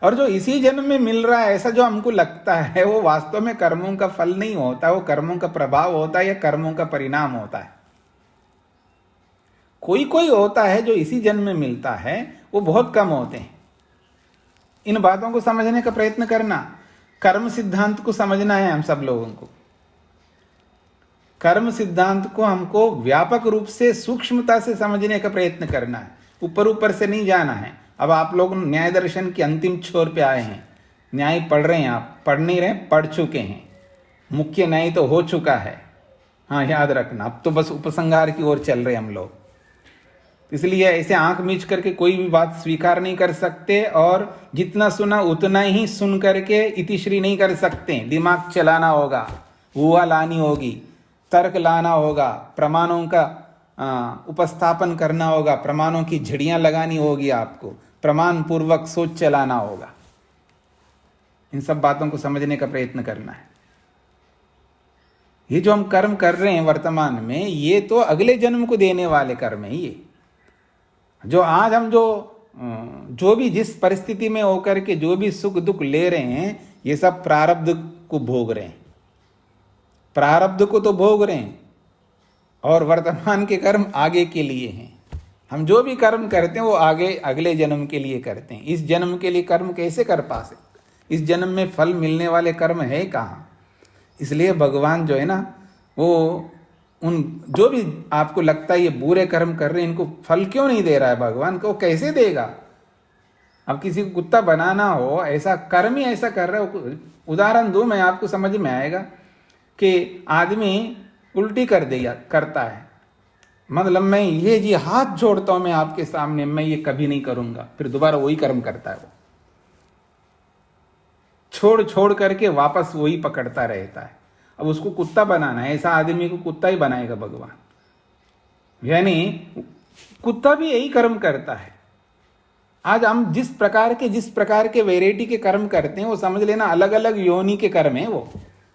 और जो इसी जन्म में मिल रहा है ऐसा जो हमको लगता है, वो वास्तव में कर्मों का फल नहीं होता, वो कर्मों का प्रभाव होता है या कर्मों का परिणाम होता है। कोई होता है जो इसी जन्म में मिलता है, वो बहुत कम होते हैं। इन बातों को समझने का प्रयत्न करना। कर्म सिद्धांत को समझना है हम सब लोगों को। कर्म सिद्धांत को हमको व्यापक रूप से सूक्ष्मता से समझने का प्रयत्न करना है, ऊपर से नहीं जाना है। अब आप लोग न्याय दर्शन के अंतिम छोर पे आए हैं, न्याय पढ़ रहे हैं। आप पढ़ नहीं रहे, पढ़ चुके हैं। मुख्य न्याय तो हो चुका है। हाँ, याद रखना, अब तो बस उपसंहार की ओर चल रहे हम लोग। इसलिए ऐसे आंख मीच करके कोई भी बात स्वीकार नहीं कर सकते, और जितना सुना उतना ही सुन करके इतिश्री नहीं कर सकते। दिमाग चलाना होगा, हुआ लानी होगी, तर्क लाना होगा, प्रमाणों का उपस्थापन करना होगा, प्रमाणों की झड़ियां लगानी होगी, आपको प्रमाण पूर्वक सोच चलाना होगा। इन सब बातों को समझने का प्रयत्न करना है। ये जो हम कर्म कर रहे हैं वर्तमान में, ये तो अगले जन्म को देने वाले कर्म है। ये जो आज हम जो भी जिस परिस्थिति में होकर के जो भी सुख दुख ले रहे हैं, ये सब प्रारब्ध को भोग रहे हैं। प्रारब्ध को तो भोग रहे हैं, और वर्तमान के कर्म आगे के लिए हैं। हम जो भी कर्म करते हैं वो आगे अगले जन्म के लिए करते हैं। इस जन्म के लिए कर्म कैसे कर पा सकते? इस जन्म में फल मिलने वाले कर्म है कहाँ? इसलिए भगवान जो है ना, वो उन जो भी आपको लगता है ये बुरे कर्म कर रहे हैं, इनको फल क्यों नहीं दे रहा है भगवान को? कैसे देगा? अब किसी को कुत्ता बनाना हो, ऐसा कर्म ही ऐसा कर रहा हो। उदाहरण दूं मैं, आपको समझ में आएगा कि आदमी उल्टी करता है, मतलब मैं ये जी हाथ जोड़ता हूं मैं आपके सामने, मैं ये कभी नहीं करूंगा, फिर दोबारा वही कर्म करता है। वो छोड़ करके वापस वही पकड़ता रहता है। अब उसको कुत्ता बनाना है, ऐसा आदमी को कुत्ता ही बनाएगा भगवान। यानी कुत्ता भी यही कर्म करता है। आज हम जिस प्रकार के वैरायटी के कर्म करते हैं, वो समझ लेना अलग अलग योनि के कर्म है। वो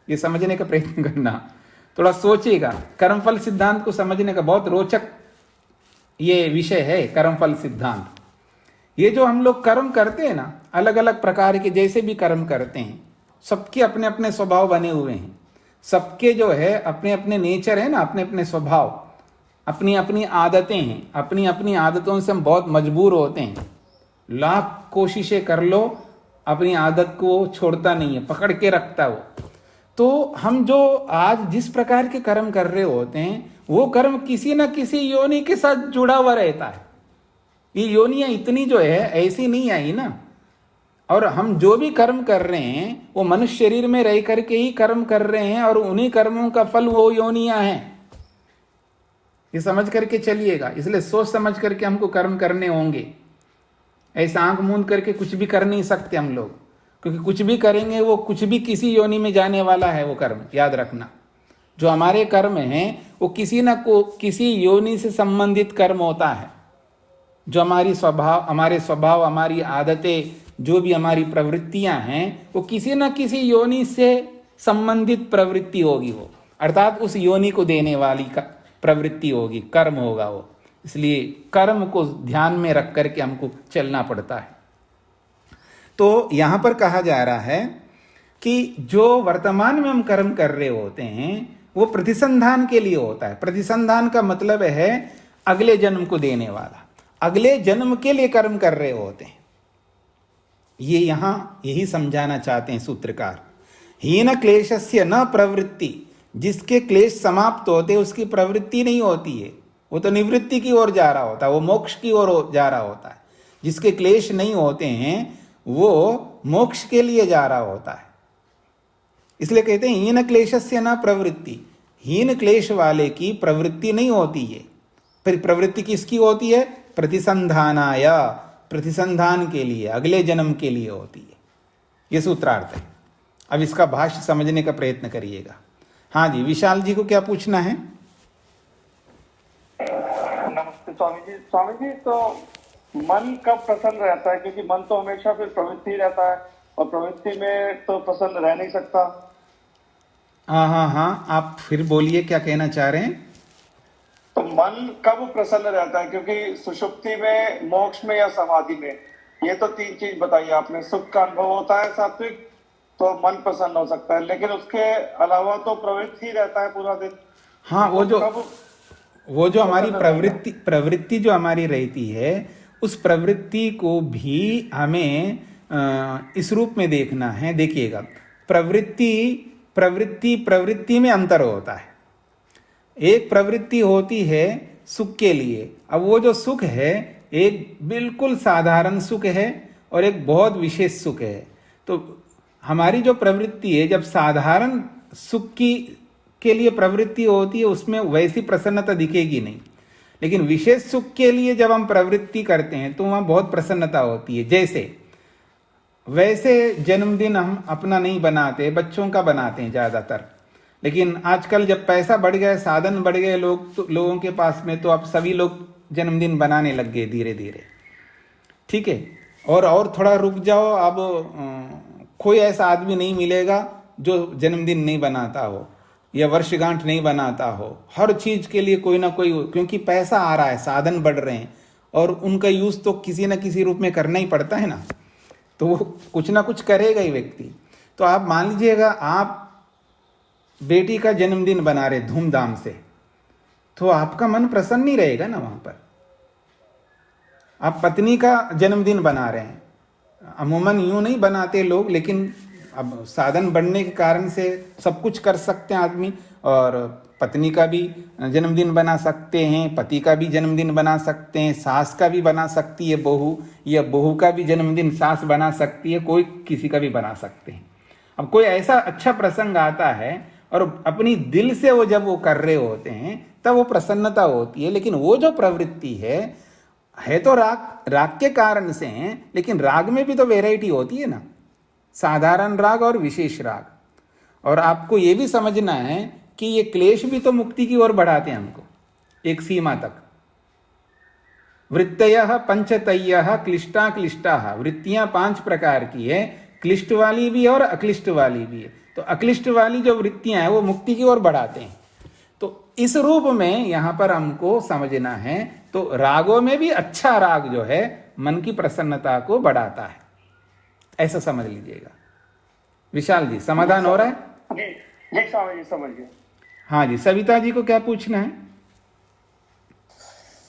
ये समझने का प्रयत्न करना, थोड़ा सोचिएगा। कर्मफल सिद्धांत को समझने का बहुत रोचक ये विषय है, कर्मफल सिद्धांत। ये जो हम लोग कर्म करते हैं ना, अलग अलग प्रकार के जैसे भी कर्म करते हैं, सबके अपने अपने स्वभाव बने हुए हैं। सबके जो है अपने अपने नेचर है ना, अपने अपने स्वभाव, अपनी अपनी आदतें हैं। अपनी अपनी आदतों से हम बहुत मजबूर होते हैं। लाख कोशिशें कर लो, अपनी आदत को छोड़ता नहीं है, पकड़ के रखता है वो। तो हम जो आज जिस प्रकार के कर्म कर रहे होते हैं, वो कर्म किसी न किसी योनि के साथ जुड़ा हुआ रहता है। ये योनियां इतनी जो है ऐसी नहीं आई ना। और हम जो भी कर्म कर रहे हैं वो मनुष्य शरीर में रह करके ही कर्म कर रहे हैं, और उन्हीं कर्मों का फल वो योनियां हैं। ये समझ करके चलिएगा। इसलिए सोच समझ करके हमको कर्म करने होंगे। ऐसा आंख मूंद करके कुछ भी कर नहीं सकते हम लोग, क्योंकि कुछ भी करेंगे वो कुछ भी किसी योनि में जाने वाला है वो कर्म, याद रखना। जो हमारे कर्म हैं वो किसी न को किसी योनि से संबंधित कर्म होता है। जो हमारे स्वभाव, हमारी आदतें, जो भी हमारी प्रवृत्तियां हैं वो किसी न किसी योनि से संबंधित प्रवृत्ति होगी वो, अर्थात उस योनि को देने वाली का प्रवृत्ति होगी, कर्म होगा वो। इसलिए कर्म को ध्यान में रख करके हमको चलना पड़ता है। तो यहां पर कहा जा रहा है कि जो वर्तमान में हम कर्म कर रहे होते हैं वो प्रतिसंधान के लिए होता है। प्रतिसंधान का मतलब है अगले जन्म को देने वाला, अगले जन्म के लिए कर्म कर रहे होते हैं। ये यहां यही समझाना चाहते हैं सूत्रकार। हीन क्लेशस्य न प्रवृत्ति, जिसके क्लेश समाप्त होते उसकी प्रवृत्ति नहीं होती है, वो तो निवृत्ति की ओर जा रहा होता है, वो मोक्ष की ओर जा रहा होता है। जिसके क्लेश नहीं होते हैं वो मोक्ष के लिए जा रहा होता है। इसलिए कहते हैं हीन क्लेशस्य न प्रवृत्ति, हीन क्लेश वाले की प्रवृत्ति नहीं होती है। फिर प्रवृत्ति किसकी होती है? प्रतिसंधानाय, प्रतिसंधान के लिए, अगले जन्म के लिए होती है। यह सूत्रार्थ है। अब इसका भाष्य समझने का प्रयत्न करिएगा। हाँ जी, विशाल जी को क्या पूछना है?
नमस्ते स्वामी जी। स्वामी जी, तो मन कब प्रसन्न रहता है? क्योंकि मन तो हमेशा फिर प्रवृत्ति रहता है और प्रवृत्ति में तो प्रसन्न रह नहीं सकता।
हाँ, आप फिर बोलिए, क्या कहना चाह रहे हैं?
तो मन कब प्रसन्न रहता है? क्योंकि सुषुप्ति में, मोक्ष में या समाधि में, ये तो तीन चीज बताई आपने। सुख का अनुभव होता है सात्विक, तो मन प्रसन्न हो सकता है, लेकिन उसके अलावा तो प्रवृत्ति ही रहता है पूरा दिन।
हाँ, वो जो हमारी प्रवृत्ति जो हमारी रहती है, उस प्रवृत्ति को भी हमें इस रूप में देखना है। देखिएगा, प्रवृत्ति में अंतर होता है। एक प्रवृत्ति होती है सुख के लिए। अब वो जो सुख है एक बिल्कुल साधारण सुख है और एक बहुत विशेष सुख है। तो हमारी जो प्रवृत्ति है, जब साधारण सुख के लिए प्रवृत्ति होती है उसमें वैसी प्रसन्नता दिखेगी नहीं, लेकिन विशेष सुख के लिए जब हम प्रवृत्ति करते हैं तो वहाँ बहुत प्रसन्नता होती है। जैसे वैसे जन्मदिन हम अपना नहीं बनाते, बच्चों का बनाते हैं ज़्यादातर, लेकिन आजकल जब पैसा बढ़ गया, साधन बढ़ गए लोगों के पास में, तो अब सभी लोग जन्मदिन बनाने लग गए धीरे धीरे। ठीक है, और थोड़ा रुक जाओ, अब कोई ऐसा आदमी नहीं मिलेगा जो जन्मदिन नहीं बनाता हो या वर्षगांठ नहीं बनाता हो। हर चीज के लिए कोई ना कोई, क्योंकि पैसा आ रहा है, साधन बढ़ रहे हैं और उनका यूज तो किसी ना किसी रूप में करना ही पड़ता है ना, तो वो कुछ ना कुछ करेगा ही व्यक्ति। तो आप मान लीजिएगा आप बेटी का जन्मदिन बना रहे धूमधाम से, तो आपका मन प्रसन्न नहीं रहेगा ना वहां पर। आप पत्नी का जन्मदिन बना रहे हैं, अमूमन यूं नहीं बनाते लोग, लेकिन अब साधन बढ़ने के कारण से सब कुछ कर सकते हैं आदमी, और पत्नी का भी जन्मदिन बना सकते हैं, पति का भी जन्मदिन बना सकते हैं, सास का भी बना सकती है बहू, या बहू का भी जन्मदिन सास बना सकती है, कोई किसी का भी बना सकते हैं। अब कोई ऐसा अच्छा प्रसंग आता है और अपनी दिल से वो जब वो कर रहे होते हैं तब वो प्रसन्नता होती है। लेकिन वो जो प्रवृत्ति है तो राग के कारण से है, लेकिन राग में भी तो वेराइटी होती है ना, साधारण राग और विशेष राग। और आपको ये भी समझना है कि ये क्लेश भी तो मुक्ति की ओर बढ़ाते हैं हमको एक सीमा तक। वृत्तयः पंचतयः क्लिष्टा क्लिष्टाः, वृत्तियां 5 प्रकार की है, क्लिष्ट वाली भी और अक्लिष्ट वाली भी है। तो अक्लिष्ट वाली जो वृत्तियां हैं वो मुक्ति की ओर बढ़ाते हैं। तो इस रूप में यहां पर हमको समझना है। तो रागों में भी अच्छा राग जो है मन की प्रसन्नता को बढ़ाता है, ऐसा समझ लीजिएगा। विशाल जी, समाधान हो रहा है?
जी स्वामी जी, समझ गए।
हाँ जी, सविता जी को क्या पूछना है?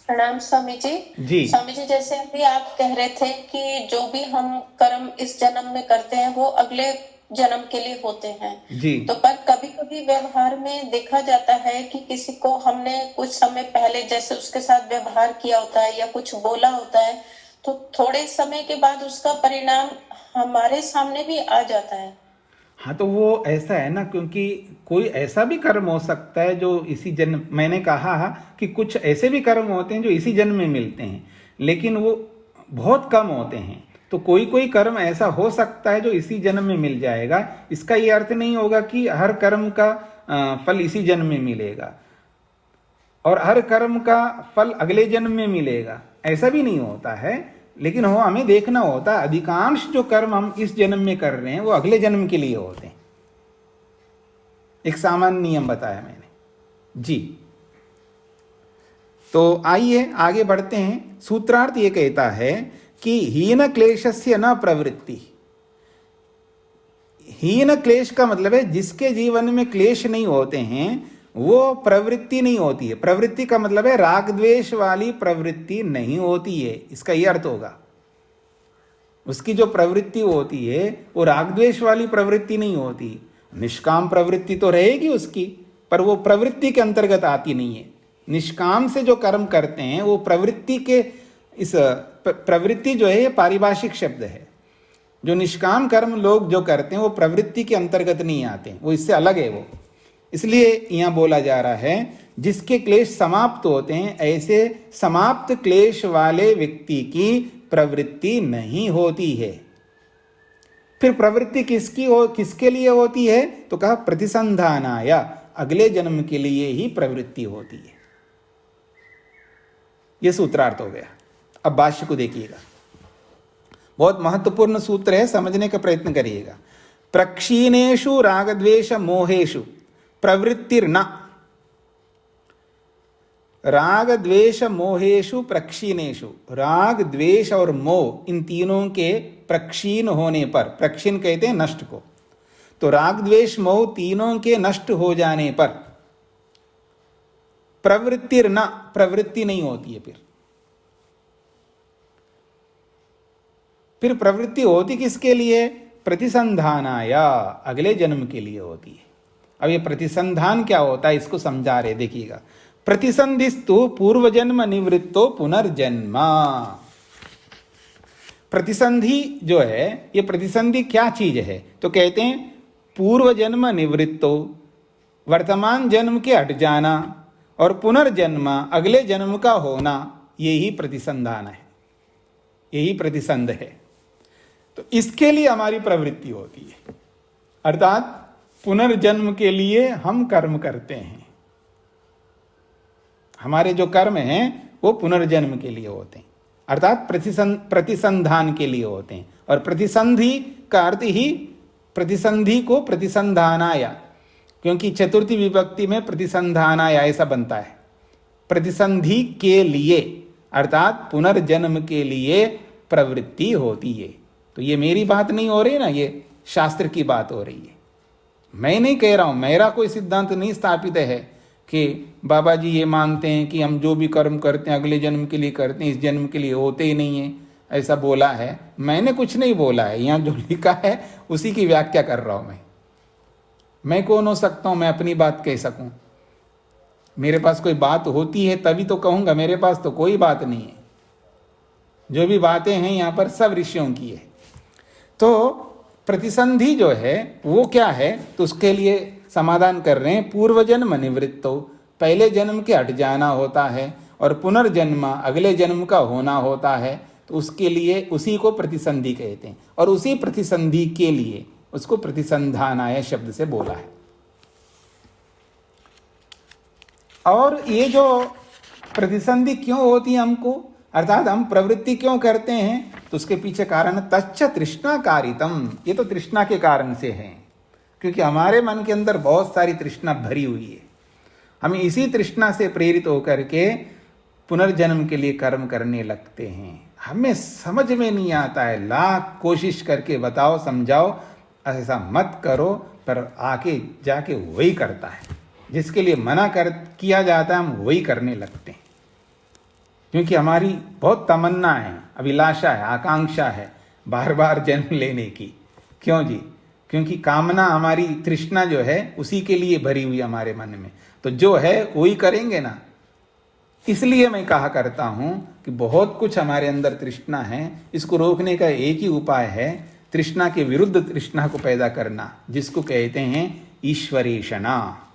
प्रणाम स्वामी जी।
जी
स्वामी जी, जैसे अभी आप कह रहे थे कि जो भी हम कर्म इस जन्म में करते हैं वो अगले जन्म के लिए होते हैं
जी।
तो पर कभी कभी व्यवहार में देखा जाता है कि किसी को हमने कुछ समय पहले जैसे उसके साथ व्यवहार किया होता है या कुछ बोला होता है, तो थोड़े समय के बाद उसका परिणाम हमारे सामने भी आ जाता है।
हाँ, तो वो ऐसा है ना, क्योंकि कोई ऐसा भी कर्म हो सकता है जो इसी जन्म, मैंने कहा कि कुछ ऐसे भी कर्म होते हैं जो इसी जन्म में मिलते हैं, लेकिन वो बहुत कम होते हैं। तो कोई कोई कर्म ऐसा हो सकता है जो इसी जन्म में मिल जाएगा। इसका ये अर्थ नहीं होगा कि हर कर्म का फल इसी जन्म में मिलेगा और हर कर्म का फल अगले जन्म में मिलेगा, ऐसा भी नहीं होता है। लेकिन वो हमें देखना होता है अधिकांश जो कर्म हम इस जन्म में कर रहे हैं वो अगले जन्म के लिए होते हैं। एक सामान्य नियम बताया मैंने जी। तो आइए आगे बढ़ते हैं। सूत्रार्थ ये कहता है कि हीन क्लेशस्य न प्रवृत्ति। हीन क्लेश का मतलब है जिसके जीवन में क्लेश नहीं होते हैं वो प्रवृत्ति नहीं होती है। प्रवृत्ति का मतलब है राग द्वेष वाली प्रवृत्ति नहीं होती है, इसका यह अर्थ होगा। उसकी जो प्रवृत्ति होती है वो राग द्वेष वाली प्रवृत्ति नहीं होती। निष्काम प्रवृत्ति तो रहेगी उसकी, पर वो प्रवृत्ति के अंतर्गत आती नहीं है। निष्काम से जो कर्म करते हैं वो प्रवृत्ति के, इस प्रवृत्ति जो है ये पारिभाषिक शब्द है। जो निष्काम कर्म लोग जो करते हैं वो प्रवृत्ति के अंतर्गत नहीं आते, वो इससे अलग है वो। इसलिए यहां बोला जा रहा है जिसके क्लेश समाप्त होते हैं ऐसे समाप्त क्लेश वाले व्यक्ति की प्रवृत्ति नहीं होती है। फिर प्रवृत्ति किसके लिए होती है? तो कहा प्रतिसंधानाया, अगले जन्म के लिए ही प्रवृत्ति होती है। यह सूत्रार्थ हो गया। अब भाष्य को देखिएगा, बहुत महत्वपूर्ण सूत्र है, समझने का प्रयत्न करिएगा। प्रक्षीणेषु रागद्वेष मोहेषु प्रवृत्तिर्न। राग द्वेष मोहेषु प्रक्षीणेषु, राग द्वेष और मोह इन तीनों के प्रक्षीण होने पर, प्रक्षीण कहते हैं नष्ट को, तो राग द्वेष मोह तीनों के नष्ट हो जाने पर प्रवृत्तिर्न, प्रवृत्ति नहीं होती है। फिर प्रवृत्ति होती किसके लिए? प्रतिसंधानाया, अगले जन्म के लिए होती है। अब ये प्रतिसंधान क्या होता है इसको समझा रहे, देखिएगा। प्रतिसंधिस्तु पूर्वजन्म निवृत्तो पुनर्जन्मा। प्रतिसंधि जो है, ये प्रतिसंधि क्या चीज है? तो कहते हैं पूर्वजन्म निवृत्तो, वर्तमान जन्म के हट जाना, और पुनर्जन्म, अगले जन्म का होना, यही प्रतिसंधान है, यही प्रतिसंध है। तो इसके लिए हमारी प्रवृत्ति होती है, अर्थात पुनर्जन्म के लिए हम कर्म करते हैं। हमारे जो कर्म हैं वो पुनर्जन्म के लिए होते हैं, अर्थात प्रतिसंधान के लिए होते हैं। और प्रतिसंधि का अर्थ ही प्रतिसंधि को प्रतिसंधानाया, क्योंकि चतुर्थी विभक्ति में प्रतिसंधानाया ऐसा बनता है। प्रतिसंधि के लिए अर्थात पुनर्जन्म के लिए प्रवृत्ति होती है। तो ये मेरी बात नहीं हो रही ना, ये शास्त्र की बात हो रही है। मैं नहीं कह रहा हूं, मेरा कोई सिद्धांत नहीं स्थापित है कि बाबा जी ये मानते हैं कि हम जो भी कर्म करते हैं अगले जन्म के लिए करते हैं, इस जन्म के लिए होते ही नहीं है, ऐसा बोला है। मैंने कुछ नहीं बोला है, यहाँ जो लिखा है उसी की व्याख्या कर रहा हूं। मैं कौन हो सकता हूं मैं अपनी बात कह सकूं? मेरे पास कोई बात होती है तभी तो कहूंगा, मेरे पास तो कोई बात नहीं है। जो भी बातें हैं यहाँ पर सब ऋषियों की है। तो प्रतिसंधि जो है वो क्या है? तो उसके लिए समाधान कर रहे हैं, पूर्व जन्म निवृत्तो, पहले जन्म के हट जाना होता है, और पुनर्जन्म, अगले जन्म का होना होता है। तो उसके लिए उसी को प्रतिसंधि कहते हैं, और उसी प्रतिसंधि के लिए उसको प्रतिसंधानाय शब्द से बोला है। और ये जो प्रतिसंधि क्यों होती है हमको, अर्थात हम प्रवृत्ति क्यों करते हैं, तो उसके पीछे कारण तच्च तृष्णा कारितम, ये तो तृष्णा के कारण से है, क्योंकि हमारे मन के अंदर बहुत सारी तृष्णा भरी हुई है। हम इसी तृष्णा से प्रेरित होकर के पुनर्जन्म के लिए कर्म करने लगते हैं। हमें समझ में नहीं आता है, लाख कोशिश करके बताओ, समझाओ, ऐसा मत करो, पर आके जाके वही करता है। जिसके लिए मना किया जाता है हम वही करने लगते हैं, क्योंकि हमारी बहुत तमन्ना है, अभिलाषा है, आकांक्षा है बार बार जन्म लेने की। क्यों जी? क्योंकि कामना, हमारी तृष्णा जो है उसी के लिए भरी हुई हमारे मन में, तो जो है वही करेंगे ना। इसलिए मैं कहा करता हूं कि बहुत कुछ हमारे अंदर तृष्णा है, इसको रोकने का एक ही उपाय है, तृष्णा के विरुद्ध तृष्णा को पैदा करना, जिसको कहते हैं ईश्वरेशना।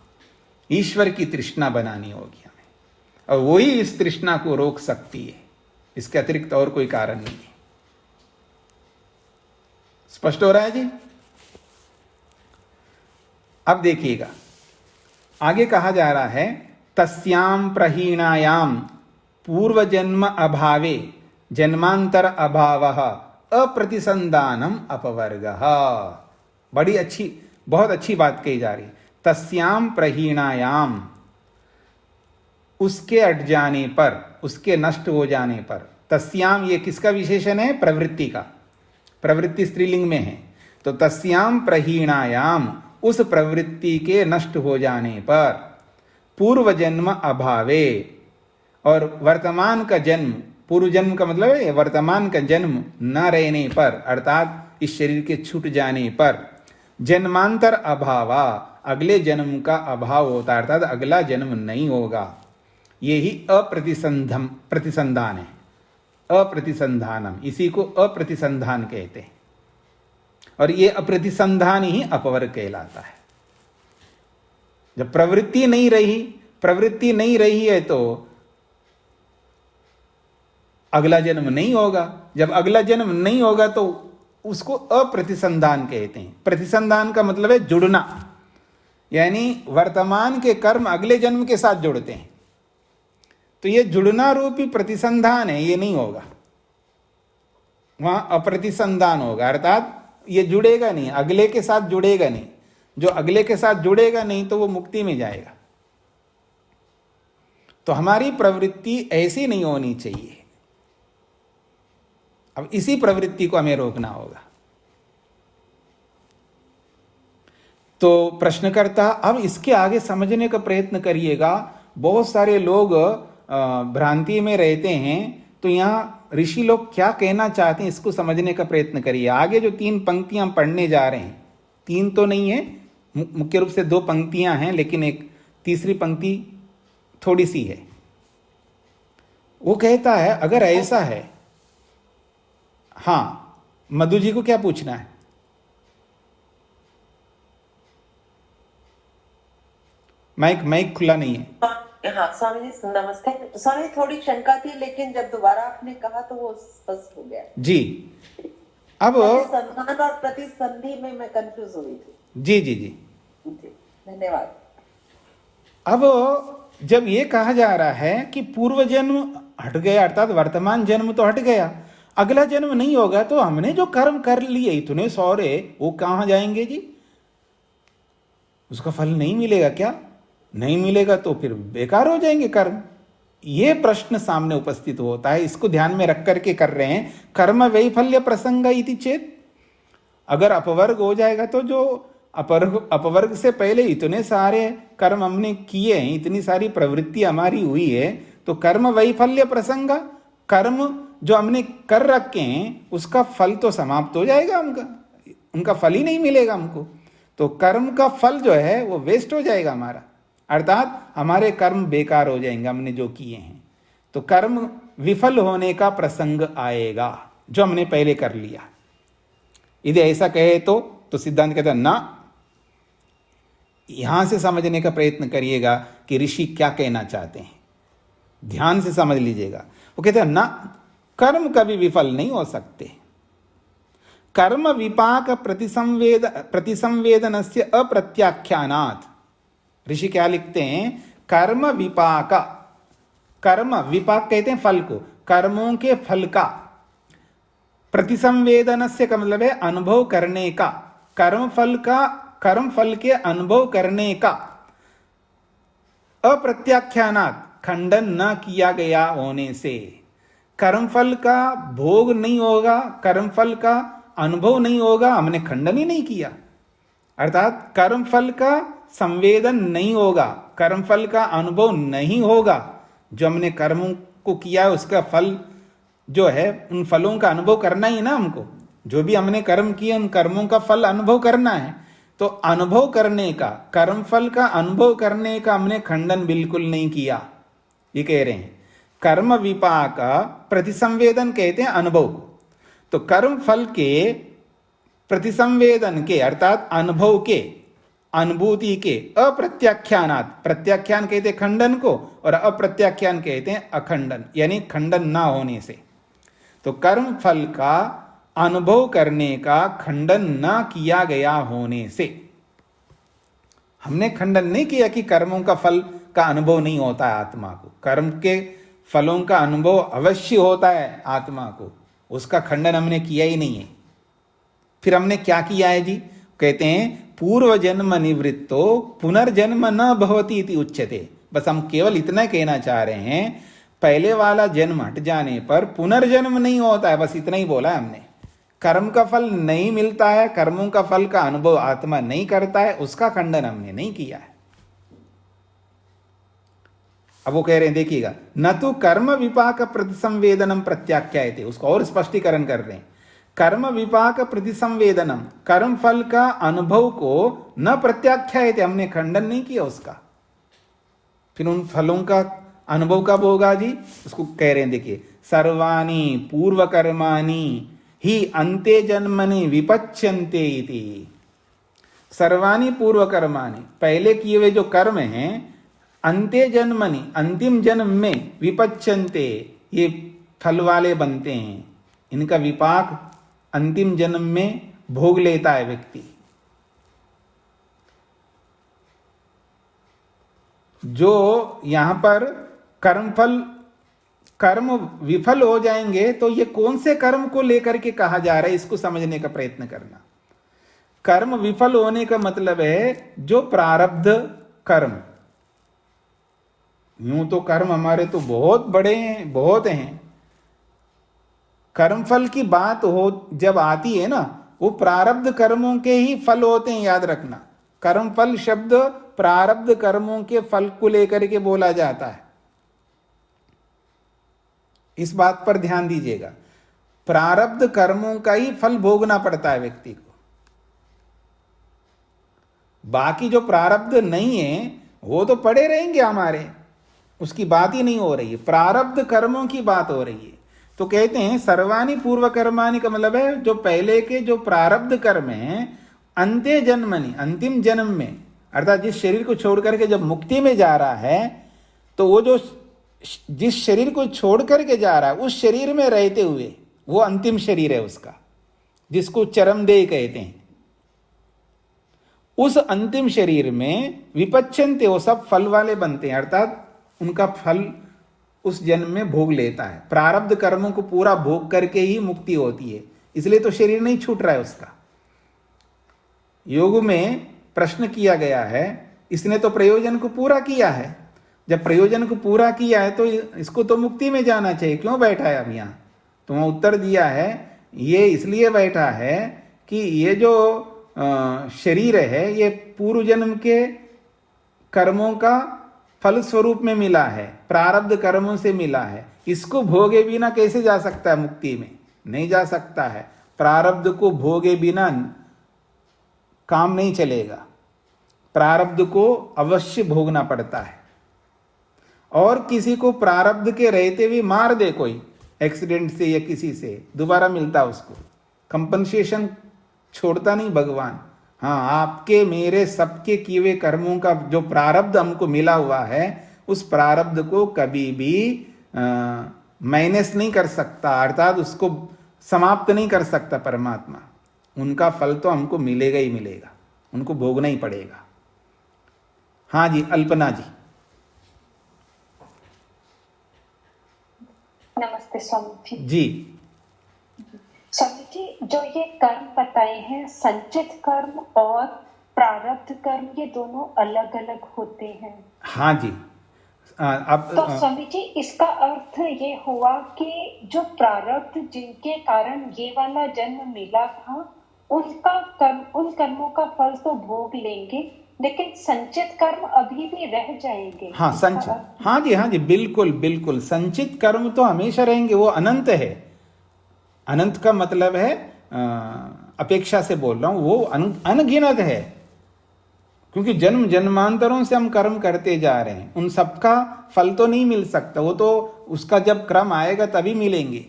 ईश्वर की तृष्णा बनानी होगी हमें, और वही इस तृष्णा को रोक सकती है। इसके अतिरिक्त और कोई कारण नहीं है। स्पष्ट हो रहा है जी? अब देखिएगा, आगे कहा जा रहा है तस्याम प्रहीणायाम पूर्व जन्म अभावे जन्मांतर अभावः अप्रतिसंधानम अपवर्गः। बड़ी अच्छी, बहुत अच्छी बात कही जा रही। तस्याम प्रहीणायाम, उसके अट जाने पर, उसके नष्ट हो जाने पर। तस्याम ये किसका विशेषण है? प्रवृत्ति का। प्रवृत्ति स्त्रीलिंग में है, तो तस्याम प्रहीणायाम, उस प्रवृत्ति के नष्ट हो जाने पर, पूर्व जन्म अभावे, और वर्तमान का जन्म, पूर्व जन्म का मतलब है वर्तमान का जन्म न रहने पर, अर्थात इस शरीर के छूट जाने पर, जन्मांतर अभावा, अगले जन्म का अभाव होता है, अर्थात अगला जन्म नहीं होगा। यही प्रतिसंधान है, अप्रतिसंधानम, इसी को अप्रतिसंधान कहते हैं। और ये अप्रतिसंधान ही अपवर्ग कहलाता है। जब प्रवृत्ति नहीं रही है तो अगला जन्म नहीं होगा। जब अगला जन्म नहीं होगा तो उसको अप्रतिसंधान कहते हैं। प्रतिसंधान का मतलब है जुड़ना, यानी वर्तमान के कर्म अगले जन्म के साथ जुड़ते हैं। तो ये जुड़ना रूपी प्रतिसंधान है, ये नहीं होगा, वहां अप्रतिसंधान होगा, अर्थात ये जुड़ेगा नहीं, अगले के साथ जुड़ेगा नहीं। जो अगले के साथ जुड़ेगा नहीं तो वो मुक्ति में जाएगा। तो हमारी प्रवृत्ति ऐसी नहीं होनी चाहिए। अब इसी प्रवृत्ति को हमें रोकना होगा। तो प्रश्नकर्ता अब इसके आगे समझने का प्रयत्न करिएगा। बहुत सारे लोग भ्रांति में रहते हैं, तो यहाँ ऋषि लोग क्या कहना चाहते हैं इसको समझने का प्रयत्न करिए। आगे जो 3 पंक्तियां पढ़ने जा रहे हैं, 3 तो नहीं है, मुख्य रूप से 2 पंक्तियां हैं, लेकिन एक तीसरी पंक्ति थोड़ी सी है। वो कहता है अगर ऐसा है, हाँ मधु जी को क्या पूछना है? माइक खुला नहीं है।
हाँ स्वामी जी नमस्ते। स्वामी जी थोड़ी शंका थी, लेकिन जब दोबारा आपने कहा तो वो स्पष्ट हो गया
जी। अब
संधान और प्रतिसंधि में मैं कंफ्यूज हुई थी।
जी जी जी
जी धन्यवाद।
अब जब ये कहा जा रहा है कि पूर्व जन्म हट गया, अर्थात वर्तमान जन्म तो हट गया, अगला जन्म नहीं होगा, तो हमने जो कर्म कर लिए इतने सारे, वो कहां जाएंगे जी? उसका फल नहीं मिलेगा क्या? नहीं मिलेगा तो फिर बेकार हो जाएंगे कर्म। ये प्रश्न सामने उपस्थित होता है, इसको ध्यान में रख करके कर रहे हैं। कर्म वैफल्य प्रसंग इति चेत, अगर अपवर्ग हो जाएगा तो जो अपवर्ग से पहले इतने सारे कर्म हमने किए हैं, इतनी सारी प्रवृत्ति हमारी हुई है, तो कर्म वैफल्य प्रसंग, कर्म जो हमने कर रखे हैं उसका फल तो समाप्त हो जाएगा, उनका फल ही नहीं मिलेगा हमको। तो कर्म का फल जो है वो वेस्ट हो जाएगा हमारा, अर्थात हमारे कर्म बेकार हो जाएंगे हमने जो किए हैं। तो कर्म विफल होने का प्रसंग आएगा जो हमने पहले कर लिया। यदि ऐसा कहे तो सिद्धांत कहता है ना, यहां से समझने का प्रयत्न करिएगा कि ऋषि क्या कहना चाहते हैं, ध्यान से समझ लीजिएगा। वो कहते हैं ना, कर्म कभी विफल नहीं हो सकते। कर्म विपाक प्रतिसंवेदनस्य अप्रत्याख्यानात्, ऋषि क्या लिखते हैं? कर्म विपाक, कर्म विपाक कहते हैं फल को, कर्मों के फल का, प्रतिसंवेदनस्य का मतलब है अनुभव करने का, कर्म फल के अनुभव करने का, अप्रत्याख्यानात् खंडन न किया गया होने से, कर्मफल का भोग नहीं होगा, कर्मफल का अनुभव नहीं होगा, हमने खंडन ही नहीं किया, अर्थात कर्मफल का संवेदन नहीं होगा, कर्मफल का अनुभव नहीं होगा। जो हमने कर्मों को किया है उसका फल जो है, उन फलों का अनुभव करना ही ना हमको। जो भी हमने कर्म किए उन कर्मों का फल अनुभव करना है। तो अनुभव करने का, कर्मफल का अनुभव करने का हमने खंडन बिल्कुल नहीं किया, ये कह रहे हैं। कर्म विपाक प्रतिसंवेदन कहते हैं अनुभव को। तो कर्म फल के प्रतिसंवेदन के अर्थात अनुभव के, अनुभूति के, अप्रत्याख्यानात्, प्रत्याख्यान कहते हैं खंडन को और अप्रत्याख्यान कहते हैं अखंडन, यानी खंडन ना होने से। तो कर्म फल का अनुभव करने का खंडन न किया गया होने से, हमने खंडन नहीं किया कि कर्मों का फल का अनुभव नहीं होता है आत्मा को, कर्म के फलों का अनुभव अवश्य होता है आत्मा को, उसका खंडन हमने किया ही नहीं है। फिर हमने क्या किया है जी? कहते हैं पूर्व जन्म निवृत्तो पुनर्जन्म न भवति इति उच्यते। बस हम केवल इतना कहना चाह रहे हैं, पहले वाला जन्म हट जाने पर पुनर्जन्म नहीं होता है, बस इतना ही बोला है हमने। कर्म का फल नहीं मिलता है, कर्मों का फल का अनुभव आत्मा नहीं करता है, उसका खंडन हमने नहीं किया है। अब वो कह रहे हैं, देखिएगा, न तो कर्म विपाक प्रतिसंवेदनम प्रत्याख्यायते, उसको और स्पष्टीकरण कर रहे हैं। कर्म विपाक प्रतिसंवेदनम, कर्म फल का अनुभव को न प्रत्याख्यायते, हमने खंडन नहीं किया उसका। फिर उन फलों का अनुभव कब होगा जी? उसको कह रहे हैं, देखिए, सर्वाणि पूर्व कर्माणि ही अंते जन्मनि विपच्यन्ते इति। सर्वाणि पूर्व कर्माणि, पहले किए हुए जो कर्म हैं, अंते जन्मनि, अंतिम जन्म में, विपच्यन्ते, ये फल वाले बनते हैं, इनका विपाक अंतिम जन्म में भोग लेता है व्यक्ति। जो यहां पर कर्मफल, कर्म विफल हो जाएंगे, तो ये कौन से कर्म को लेकर के कहा जा रहा है, इसको समझने का प्रयत्न करना। कर्म विफल होने का मतलब है जो प्रारब्ध कर्म, यूं तो कर्म हमारे तो बहुत बड़े हैं, बहुत हैं। कर्मफल की बात हो जब आती है ना, वो प्रारब्ध कर्मों के ही फल होते हैं, याद रखना। कर्मफल शब्द प्रारब्ध कर्मों के फल को लेकर के बोला जाता है, इस बात पर ध्यान दीजिएगा। प्रारब्ध कर्मों का ही फल भोगना पड़ता है व्यक्ति को। बाकी जो प्रारब्ध नहीं है वो तो पड़े रहेंगे हमारे, उसकी बात ही नहीं हो रही है, प्रारब्ध कर्मों की बात हो रही है। तो कहते हैं सर्वाणि पूर्व कर्माणि का मतलब है जो पहले के जो प्रारब्ध कर्म हैं, अंत्य जन्मनि, अंतिम जन्म में, अर्थात जिस शरीर को छोड़ करके जब मुक्ति में जा रहा है, तो वो जो जिस शरीर को छोड़ करके जा रहा है, उस शरीर में रहते हुए, वो अंतिम शरीर है उसका, जिसको चरमदेह कहते हैं। उस अंतिम शरीर में विपच्यन्ते, वो सब फल वाले बनते हैं, अर्थात उनका फल उस जन्म में भोग लेता है। प्रारब्ध कर्मों को पूरा भोग करके ही मुक्ति होती है, इसलिए तो शरीर नहीं छूट रहा है उसका। योग में प्रश्न किया गया है, इसने तो प्रयोजन को पूरा किया है, जब प्रयोजन को पूरा किया है तो इसको तो मुक्ति में जाना चाहिए, क्यों बैठा है अब यहाँ? तो वहाँ उत्तर दिया है, ये इसलिए बैठा है कि ये जो शरीर है, ये पूर्व जन्म के कर्मों का फल स्वरूप में मिला है, प्रारब्ध कर्मों से मिला है, इसको भोगे बिना कैसे जा सकता है मुक्ति में? नहीं जा सकता है। प्रारब्ध को भोगे बिना काम नहीं चलेगा, प्रारब्ध को अवश्य भोगना पड़ता है। और किसी को प्रारब्ध के रहते हुए मार दे कोई एक्सीडेंट से या किसी से, दोबारा मिलता उसको, कंपनसेशन छोड़ता नहीं भगवान। हाँ, आपके मेरे सबके किए हुए कर्मों का जो प्रारब्ध हमको मिला हुआ है, उस प्रारब्ध को कभी भी माइनस नहीं कर सकता, अर्थात उसको समाप्त नहीं कर सकता परमात्मा। उनका फल तो हमको मिलेगा ही मिलेगा, उनको भोगना ही पड़ेगा। हाँ जी, अल्पना जी।
नमस्ते स्वामी जी।
जी
स्वामी जी, जो ये कर्म बताए हैं, संचित कर्म और प्रारब्ध कर्म, ये दोनों अलग अलग होते हैं।
हाँ जी। अब
तो स्वामी जी, इसका अर्थ ये हुआ कि जो प्रारब्ध जिनके कारण ये वाला जन्म मिला था, उनका कर्म, उन कर्मों का फल तो भोग लेंगे, लेकिन संचित कर्म अभी भी रह जाएंगे।
हाँ, संचित, हाँ जी, हाँ जी, बिल्कुल बिल्कुल। संचित कर्म तो हमेशा रहेंगे, वो अनंत है। अनंत का मतलब है अपेक्षा से बोल रहा हूं, वो अनगिनत है, क्योंकि जन्म जन्मांतरों से हम कर्म करते जा रहे हैं, उन सबका फल तो नहीं मिल सकता, वो तो उसका जब क्रम आएगा तभी मिलेंगे।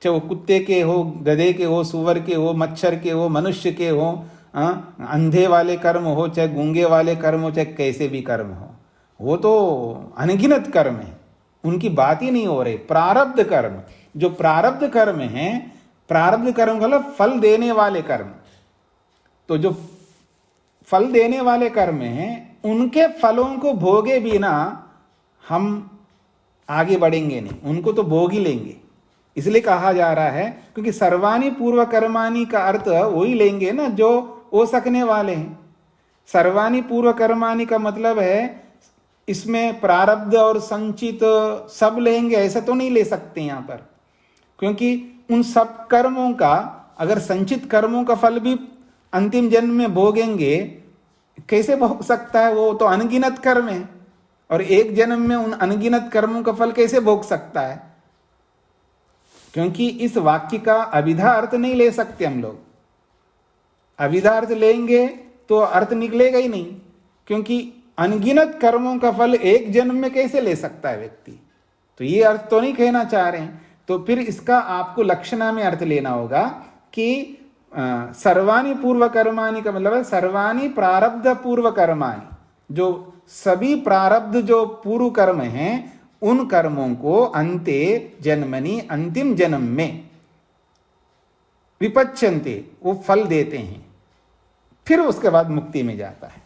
चाहे वो कुत्ते के हो, गधे के हो, सुअर के हो, मच्छर के हो, मनुष्य के हो, अंधे वाले कर्म हो, चाहे गूंगे वाले कर्म हो, चाहे कैसे भी कर्म हो, वो तो अनगिनत कर्म है, उनकी बात ही नहीं हो रही। प्रारब्ध कर्म, जो प्रारब्ध कर्म है, प्रारब्ध कर्म का मतलब फल देने वाले कर्म, तो जो फल देने वाले कर्म हैं उनके फलों को भोगे बिना हम आगे बढ़ेंगे नहीं, उनको तो भोग ही लेंगे। इसलिए कहा जा रहा है क्योंकि सर्वाणी पूर्व कर्माणी का अर्थ वही लेंगे ना जो हो सकने वाले हैं। सर्वाणी पूर्व कर्माणी का मतलब है इसमें प्रारब्ध और संचित सब लेंगे, ऐसा तो नहीं ले सकते यहाँ पर, क्योंकि उन सब कर्मों का, अगर संचित कर्मों का फल भी अंतिम जन्म में भोगेंगे, कैसे भोग सकता है? वो तो अनगिनत कर्म है, और एक जन्म में उन अनगिनत कर्मों का फल कैसे भोग सकता है? क्योंकि इस वाक्य का अभिधा अर्थ नहीं ले सकते हम लोग। अभिधा अर्थ लेंगे तो अर्थ निकलेगा ही नहीं, क्योंकि अनगिनत कर्मों का फल एक जन्म में कैसे ले सकता है व्यक्ति? तो ये अर्थ तो नहीं कहना चाह रहे हैं। तो फिर इसका आपको लक्षणा में अर्थ लेना होगा कि सर्वाणी पूर्व कर्माणी का मतलब है सर्वाणी प्रारब्ध पूर्व कर्माणी, जो सभी प्रारब्ध जो पूर्व कर्म हैं उन कर्मों को अंते जन्मनि अंतिम जन्म में विपच्यन्ते, वो फल देते हैं, फिर उसके बाद मुक्ति में जाता है।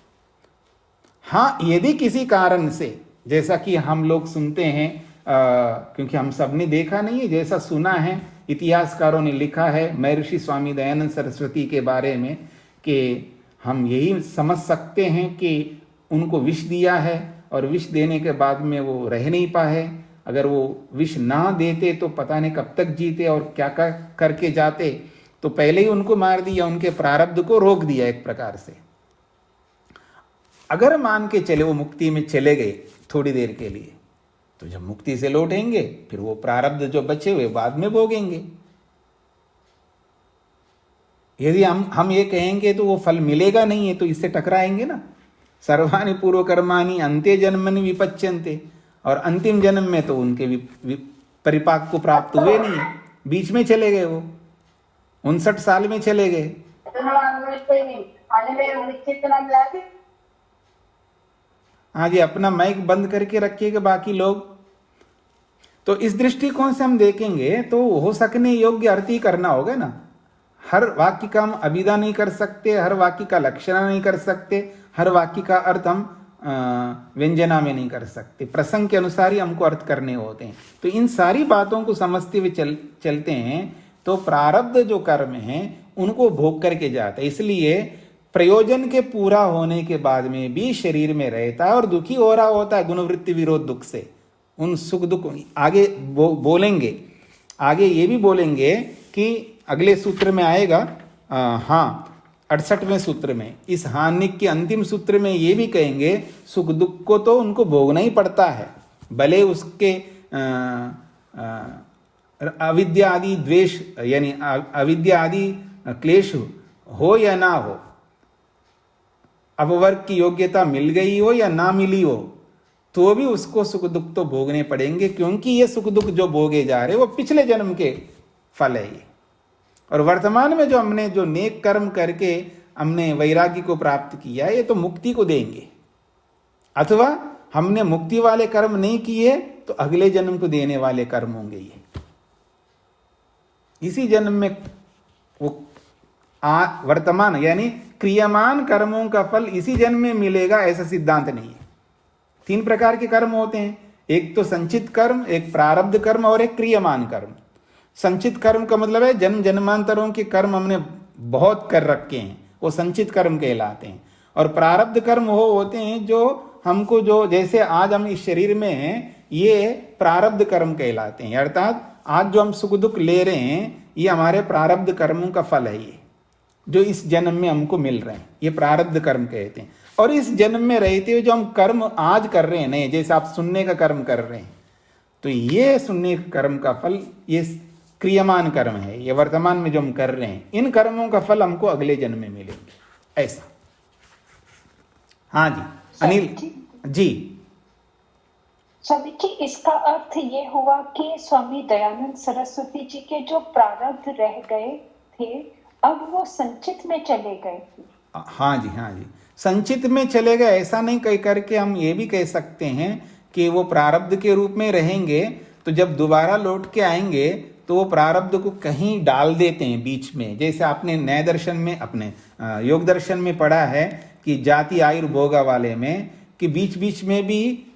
हाँ, यदि किसी कारण से, जैसा कि हम लोग सुनते हैं, क्योंकि हम सब ने देखा नहीं है, जैसा सुना है, इतिहासकारों ने लिखा है महर्षि स्वामी दयानंद सरस्वती के बारे में, कि हम यही समझ सकते हैं कि उनको विष दिया है और विष देने के बाद में वो रह नहीं पाए। अगर वो विष ना देते तो पता नहीं कब तक जीते और क्या करके जाते, तो पहले ही उनको मार दिया, उनके प्रारब्ध को रोक दिया एक प्रकार से। अगर मान के चले वो मुक्ति में चले गए थोड़ी देर के लिए, तो जब मुक्ति से लौटेंगे फिर वो प्रारब्ध जो बचे हुए बाद में भोगेंगे। यदि हम ये कहेंगे तो वो फल मिलेगा नहीं है, तो इससे टकराएंगे ना। सर्वाणि पूर्व कर्माणि अंते जन्मनि विपच्यन्ते, और अंतिम जन्म में तो उनके परिपाक को प्राप्त हुए नहीं, बीच में चले गए, वो 59 साल में चले गए। हाँ जी, अपना माइक बंद करके रखिएगा बाकी लोग। तो इस दृष्टिकोण से हम देखेंगे तो हो सकने योग्य अर्थ ही करना होगा ना। हर वाक्य का हम अभिधा नहीं कर सकते, हर वाक्य का लक्षण नहीं कर सकते, हर वाक्य का अर्थ हम व्यंजना में नहीं कर सकते। प्रसंग के अनुसार ही हमको अर्थ करने होते हैं। तो इन सारी बातों को समझते हुए चलते हैं तो प्रारब्ध जो कर्म हैं उनको भोग करके जाते हैं। इसलिए प्रयोजन के पूरा होने के बाद में भी शरीर में रहता है और दुखी हो रहा होता है गुणवृत्ति विरोध दुख से। उन सुख दुख आगे बोलेंगे, आगे ये भी बोलेंगे कि अगले सूत्र में आएगा, हाँ 68वें सूत्र में, इस हानिक के अंतिम सूत्र में ये भी कहेंगे सुख दुख को तो उनको भोगना ही पड़ता है, भले उसके अविद्या आदि द्वेष यानी अविद्या आदि क्लेश हो या ना हो, अपवर्ग की योग्यता मिल गई हो या ना मिली हो, तो भी उसको सुख दुख तो भोगने पड़ेंगे, क्योंकि ये सुख दुख जो भोगे जा रहे वो पिछले जन्म के फल है ये। और वर्तमान में जो हमने जो नेक कर्म करके हमने वैराग्य को प्राप्त किया ये तो मुक्ति को देंगे, अथवा हमने मुक्ति वाले कर्म नहीं किए तो अगले जन्म को देने वाले कर्म होंगे ये। इसी जन्म में वो वर्तमान यानी क्रियमान कर्मों का फल इसी जन्म में मिलेगा ऐसा सिद्धांत नहीं है। 3 प्रकार के कर्म होते हैं, एक तो संचित कर्म, एक प्रारब्ध कर्म और एक क्रियमान कर्म। संचित कर्म का मतलब है जन्म जन्मांतरों के कर्म हमने बहुत कर रखे हैं, वो संचित कर्म कहलाते हैं। और प्रारब्ध कर्म वो होते हैं जो हमको जो जैसे आज हम इस शरीर में हैं ये प्रारब्ध कर्म कहलाते हैं, अर्थात आज जो हम सुख दुख ले रहे हैं ये हमारे प्रारब्ध कर्मों का फल है, ये जो इस जन्म में हमको मिल रहे हैं ये प्रारब्ध कर्म कहते हैं। और इस जन्म में रहते हुए जो हम कर्म आज कर रहे हैं, नहीं जैसे आप सुनने का कर्म कर रहे हैं, तो ये सुनने का कर्म का फल ये क्रियमान कर्म है, ये वर्तमान में जो हम कर रहे हैं इन कर्मों का फल हमको अगले जन्म में मिलेंगे ऐसा। हाँ जी अनिल जी।
स्वामी जी, इसका अर्थ ये हुआ कि स्वामी दयानंद सरस्वती जी के जो प्रारब्ध रह गए थे अब वो संचित में चले गए।
हाँ जी, हाँ जी, संचित में चले गए ऐसा नहीं कह करके हम ये भी कह सकते हैं कि वो प्रारब्ध के रूप में रहेंगे, तो जब दोबारा लौट के आएंगे तो वो प्रारब्ध को कहीं डाल देते हैं बीच में। जैसे आपने न्याय दर्शन में, अपने योग दर्शन में पढ़ा है कि जाति आयुर्भोगा वाले में कि बीच बीच में भी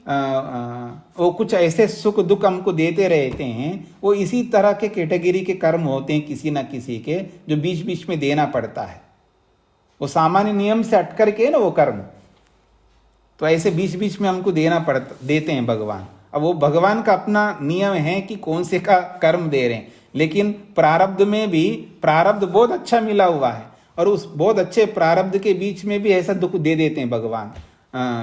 वो कुछ ऐसे सुख दुख हमको देते रहते हैं। वो इसी तरह के कैटेगरी के कर्म होते हैं किसी ना किसी के, जो बीच बीच में देना पड़ता है। वो सामान्य नियम से हट करके ना वो कर्म, तो ऐसे बीच बीच में हमको देते हैं भगवान। अब वो भगवान का अपना नियम है कि कौन से का कर्म दे रहे हैं, लेकिन प्रारब्ध में भी प्रारब्ध बहुत अच्छा मिला हुआ है, और उस बहुत अच्छे प्रारब्ध के बीच में भी ऐसा दुख दे देते हैं भगवान।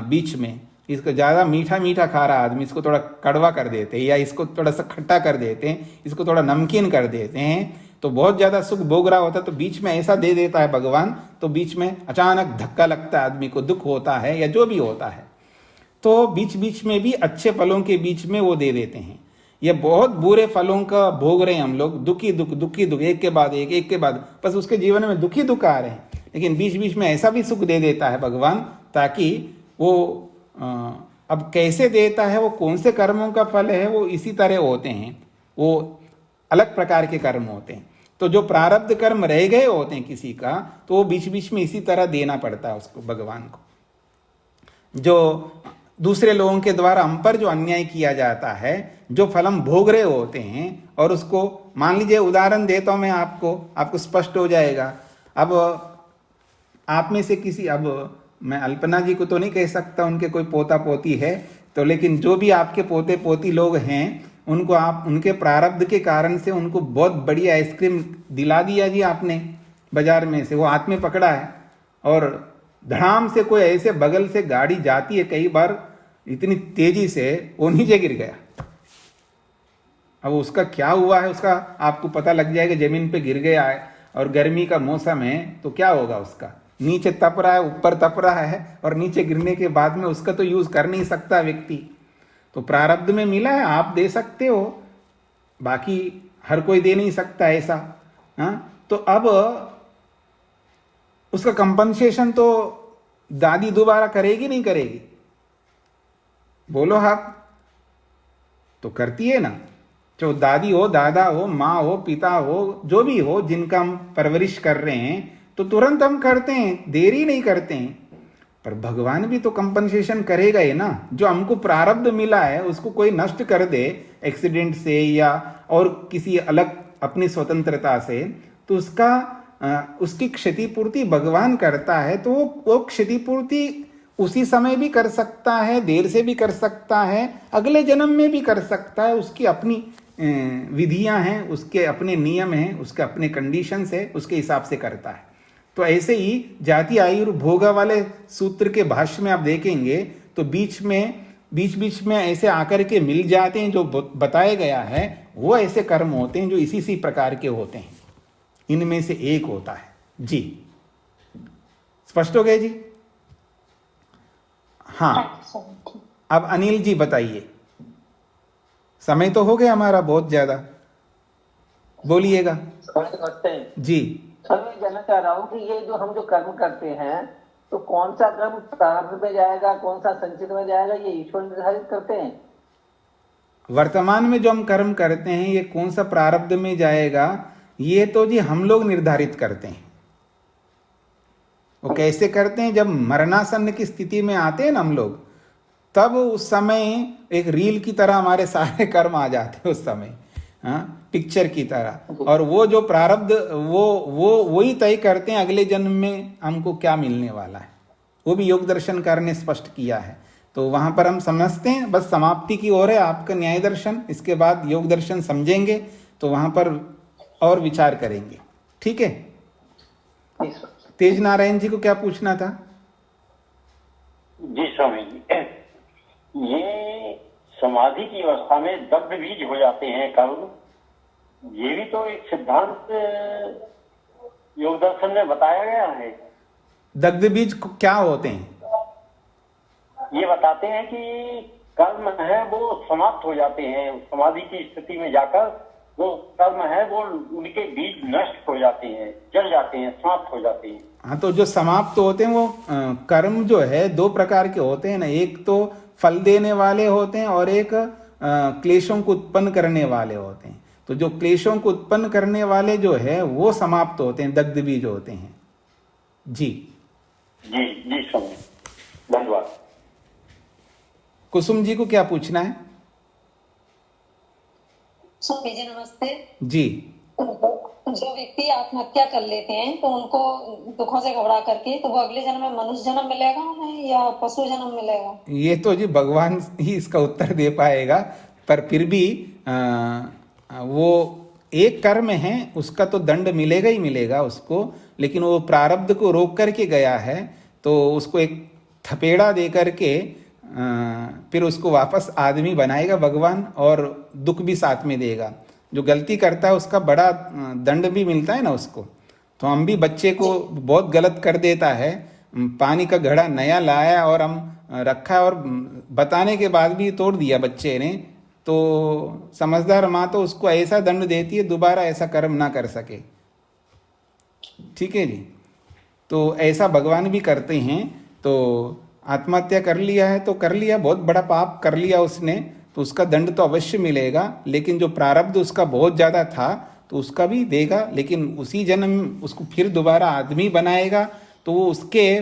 बीच में इसको ज़्यादा मीठा मीठा खा रहा आदमी, इसको थोड़ा कड़वा कर देते हैं, या इसको थोड़ा सा खट्टा कर देते हैं, इसको थोड़ा नमकीन कर देते हैं, तो बहुत ज़्यादा सुख भोग रहा होता है, तो बीच में ऐसा दे देता है भगवान, तो बीच में अचानक धक्का लगता है आदमी को, दुख होता है या जो भी होता है, तो बीच बीच में भी अच्छे फलों के बीच में वो दे देते हैं। ये बहुत बुरे फलों का भोग रहे हैं हम लोग, दुखी दुख दुखी दुख, एक के बाद एक के बाद, बस उसके जीवन में दुखी दुख आ रहे हैं, लेकिन बीच बीच में ऐसा भी सुख दे देता है भगवान, ताकि वो अब कैसे देता है, वो कौन से कर्मों का फल है, वो इसी तरह होते हैं, वो अलग प्रकार के कर्म होते हैं। तो जो प्रारब्ध कर्म रह गए होते हैं किसी का, तो वो बीच बीच में इसी तरह देना पड़ता है उसको, भगवान को। जो दूसरे लोगों के द्वारा हम पर जो अन्याय किया जाता है, जो फल हम भोग रहे होते हैं, और उसको मान लीजिए, उदाहरण देता हूं मैं आपको स्पष्ट हो जाएगा। अब आप में से किसी, अब मैं अल्पना जी को तो नहीं कह सकता उनके कोई पोता पोती है, तो लेकिन जो भी आपके पोते पोती लोग हैं, उनको आप उनके प्रारब्ध के कारण से उनको बहुत बढ़िया आइसक्रीम दिला दिया जी आपने बाजार में से, वो हाथ में पकड़ा है, और धड़ाम से कोई ऐसे बगल से गाड़ी जाती है, कई बार इतनी तेजी से वो नीचे गिर गया। अब उसका क्या हुआ है, उसका आपको पता लग जाएगा, जमीन पे गिर गया है, और गर्मी का मौसम है, तो क्या होगा उसका, नीचे तप रहा है, ऊपर तप रहा है, और नीचे गिरने के बाद में उसका तो यूज कर नहीं सकता व्यक्ति। तो प्रारब्ध में मिला है, आप दे सकते हो, बाकी हर कोई दे नहीं सकता ऐसा। तो अब उसका कंपनसेशन तो दादी दोबारा करेगी नहीं करेगी, बोलो आप, तो करती है ना। जो दादी हो, दादा हो, माँ हो, पिता हो, जो भी हो, जिनका हम परवरिश कर रहे हैं, तो तुरंत हम करते हैं, देरी नहीं करते हैं। पर भगवान भी तो कंपनसेशन करेगा ही ना। जो हमको प्रारब्ध मिला है उसको कोई नष्ट कर दे एक्सीडेंट से या और किसी अलग अपनी स्वतंत्रता से, तो उसकी क्षतिपूर्ति भगवान करता है। तो वो क्षतिपूर्ति उसी समय भी कर सकता है, देर से भी कर सकता है, अगले जन्म में भी कर सकता है। उसकी अपनी विधियां हैं, उसके अपने नियम हैं, उसके अपने कंडीशंस है, उसके हिसाब से करता है। तो ऐसे ही जाति आयुर्भोगा वाले सूत्र के भाष्य में आप देखेंगे तो बीच बीच में ऐसे आकर के मिल जाते हैं। जो बताया गया है वो ऐसे कर्म होते हैं जो इसी प्रकार के होते हैं, इनमें से एक होता है जी। स्पष्ट हो गए जी? हाँ, अब अनिल जी बताइए। समय तो हो गया हमारा बहुत ज्यादा, बोलिएगा जी।
सर मैं जानना चाह रहा हूँ कि ये जो कर्म करते हैं, तो कौन सा कर्म प्रारब्ध में जाएगा, कौन सा संचित में जाएगा, ये ईश्वर निर्धारित करते हैं।
वर्तमान में जो हम कर्म करते हैं ये कौन सा प्रारब्ध में जाएगा, ये तो जी हम लोग निर्धारित करते हैं। वो कैसे करते हैं? जब मरणासन्न की स्थिति में आते हैं ना हम लोग, तब उस समय एक रील की तरह हमारे सारे कर्म आ जाते हैं उस समय, हाँ, पिक्चर की तरह। और वो जो प्रारब्ध वही तय करते हैं अगले जन्म में हमको क्या मिलने वाला है। वो भी योग दर्शनकार ने स्पष्ट किया है। तो वहां पर हम समझते हैं, बस समाप्ति की ओर है आपका न्याय दर्शन, इसके बाद योग दर्शन समझेंगे तो वहां पर और विचार करेंगे। ठीक है? तेज नारायण जी को क्या पूछना था?
जी स्वामी जी, ये समाधि की अवस्था में दग्ध बीज हो जाते हैं कर्म, ये भी तो एक सिद्धांत योग दर्शन में बताया गया है।
दग्ध बीज क्या होते हैं?
ये बताते हैं कि कर्म है वो समाप्त हो जाते हैं, समाधि की स्थिति में जाकर वो कर्म है वो उनके बीज नष्ट हो जाते हैं, जल जाते हैं, समाप्त हो जाते हैं।
हाँ, तो जो समाप्त होते हैं वो कर्म जो है दो प्रकार के होते हैं ना। एक तो फल देने वाले होते हैं और एक क्लेशों को उत्पन्न करने वाले होते हैं। तो जो क्लेशों को उत्पन्न करने वाले जो है वो समाप्त होते हैं, दग्ध बीज होते हैं। जी
जी जी स्वामी, धन्यवाद।
कुसुम जी को क्या पूछना है?
स्वामी जी नमस्ते।
जी।
जो व्यक्ति आत्महत्या कर लेते हैं तो उनको दुखों से घबरा करके, तो वो अगले जन्म में मनुष्य जन्म मिलेगा उन्हें या पशु जन्म मिलेगा?
ये तो जी भगवान ही इसका उत्तर दे पाएगा, पर फिर भी वो एक कर्म है, उसका तो दंड मिलेगा ही मिलेगा उसको, लेकिन वो प्रारब्ध को रोक करके गया है तो उसको एक थपेड़ा दे करके फिर उसको वापस आदमी बनाएगा भगवान, और दुख भी साथ में देगा। जो गलती करता है उसका बड़ा दंड भी मिलता है ना उसको। तो हम भी बच्चे को बहुत गलत कर देता है, पानी का घड़ा नया लाया और हम रखा और बताने के बाद भी तोड़ दिया बच्चे ने, तो समझदार माँ तो उसको ऐसा दंड देती है दोबारा ऐसा कर्म ना कर सके। ठीक है जी। तो ऐसा भगवान भी करते हैं। तो आत्महत्या कर लिया है तो कर लिया, बहुत बड़ा पाप कर लिया उसने, तो उसका दंड तो अवश्य मिलेगा, लेकिन जो प्रारब्ध उसका बहुत ज़्यादा था तो उसका भी देगा, लेकिन उसी जन्म उसको फिर दोबारा आदमी बनाएगा। तो वो उसके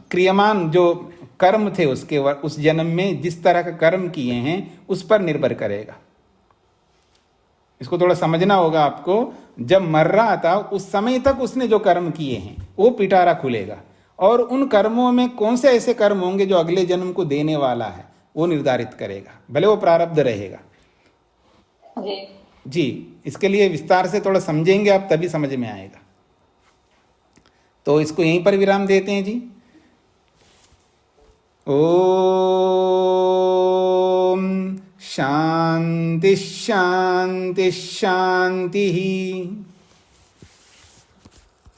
क्रियमान जो कर्म थे उसके उस जन्म में जिस तरह का कर्म किए हैं उस पर निर्भर करेगा। इसको थोड़ा समझना होगा आपको। जब मर रहा था उस समय तक उसने जो कर्म किए हैं वो पिटारा खुलेगा, और उन कर्मों में कौन से ऐसे कर्म होंगे जो अगले जन्म को देने वाला है वो निर्धारित करेगा, भले वो प्रारब्ध रहेगा। जी, इसके लिए विस्तार से थोड़ा समझेंगे आप तभी समझ में आएगा। तो इसको यहीं पर विराम देते हैं जी। ओम शांति शांति शांति।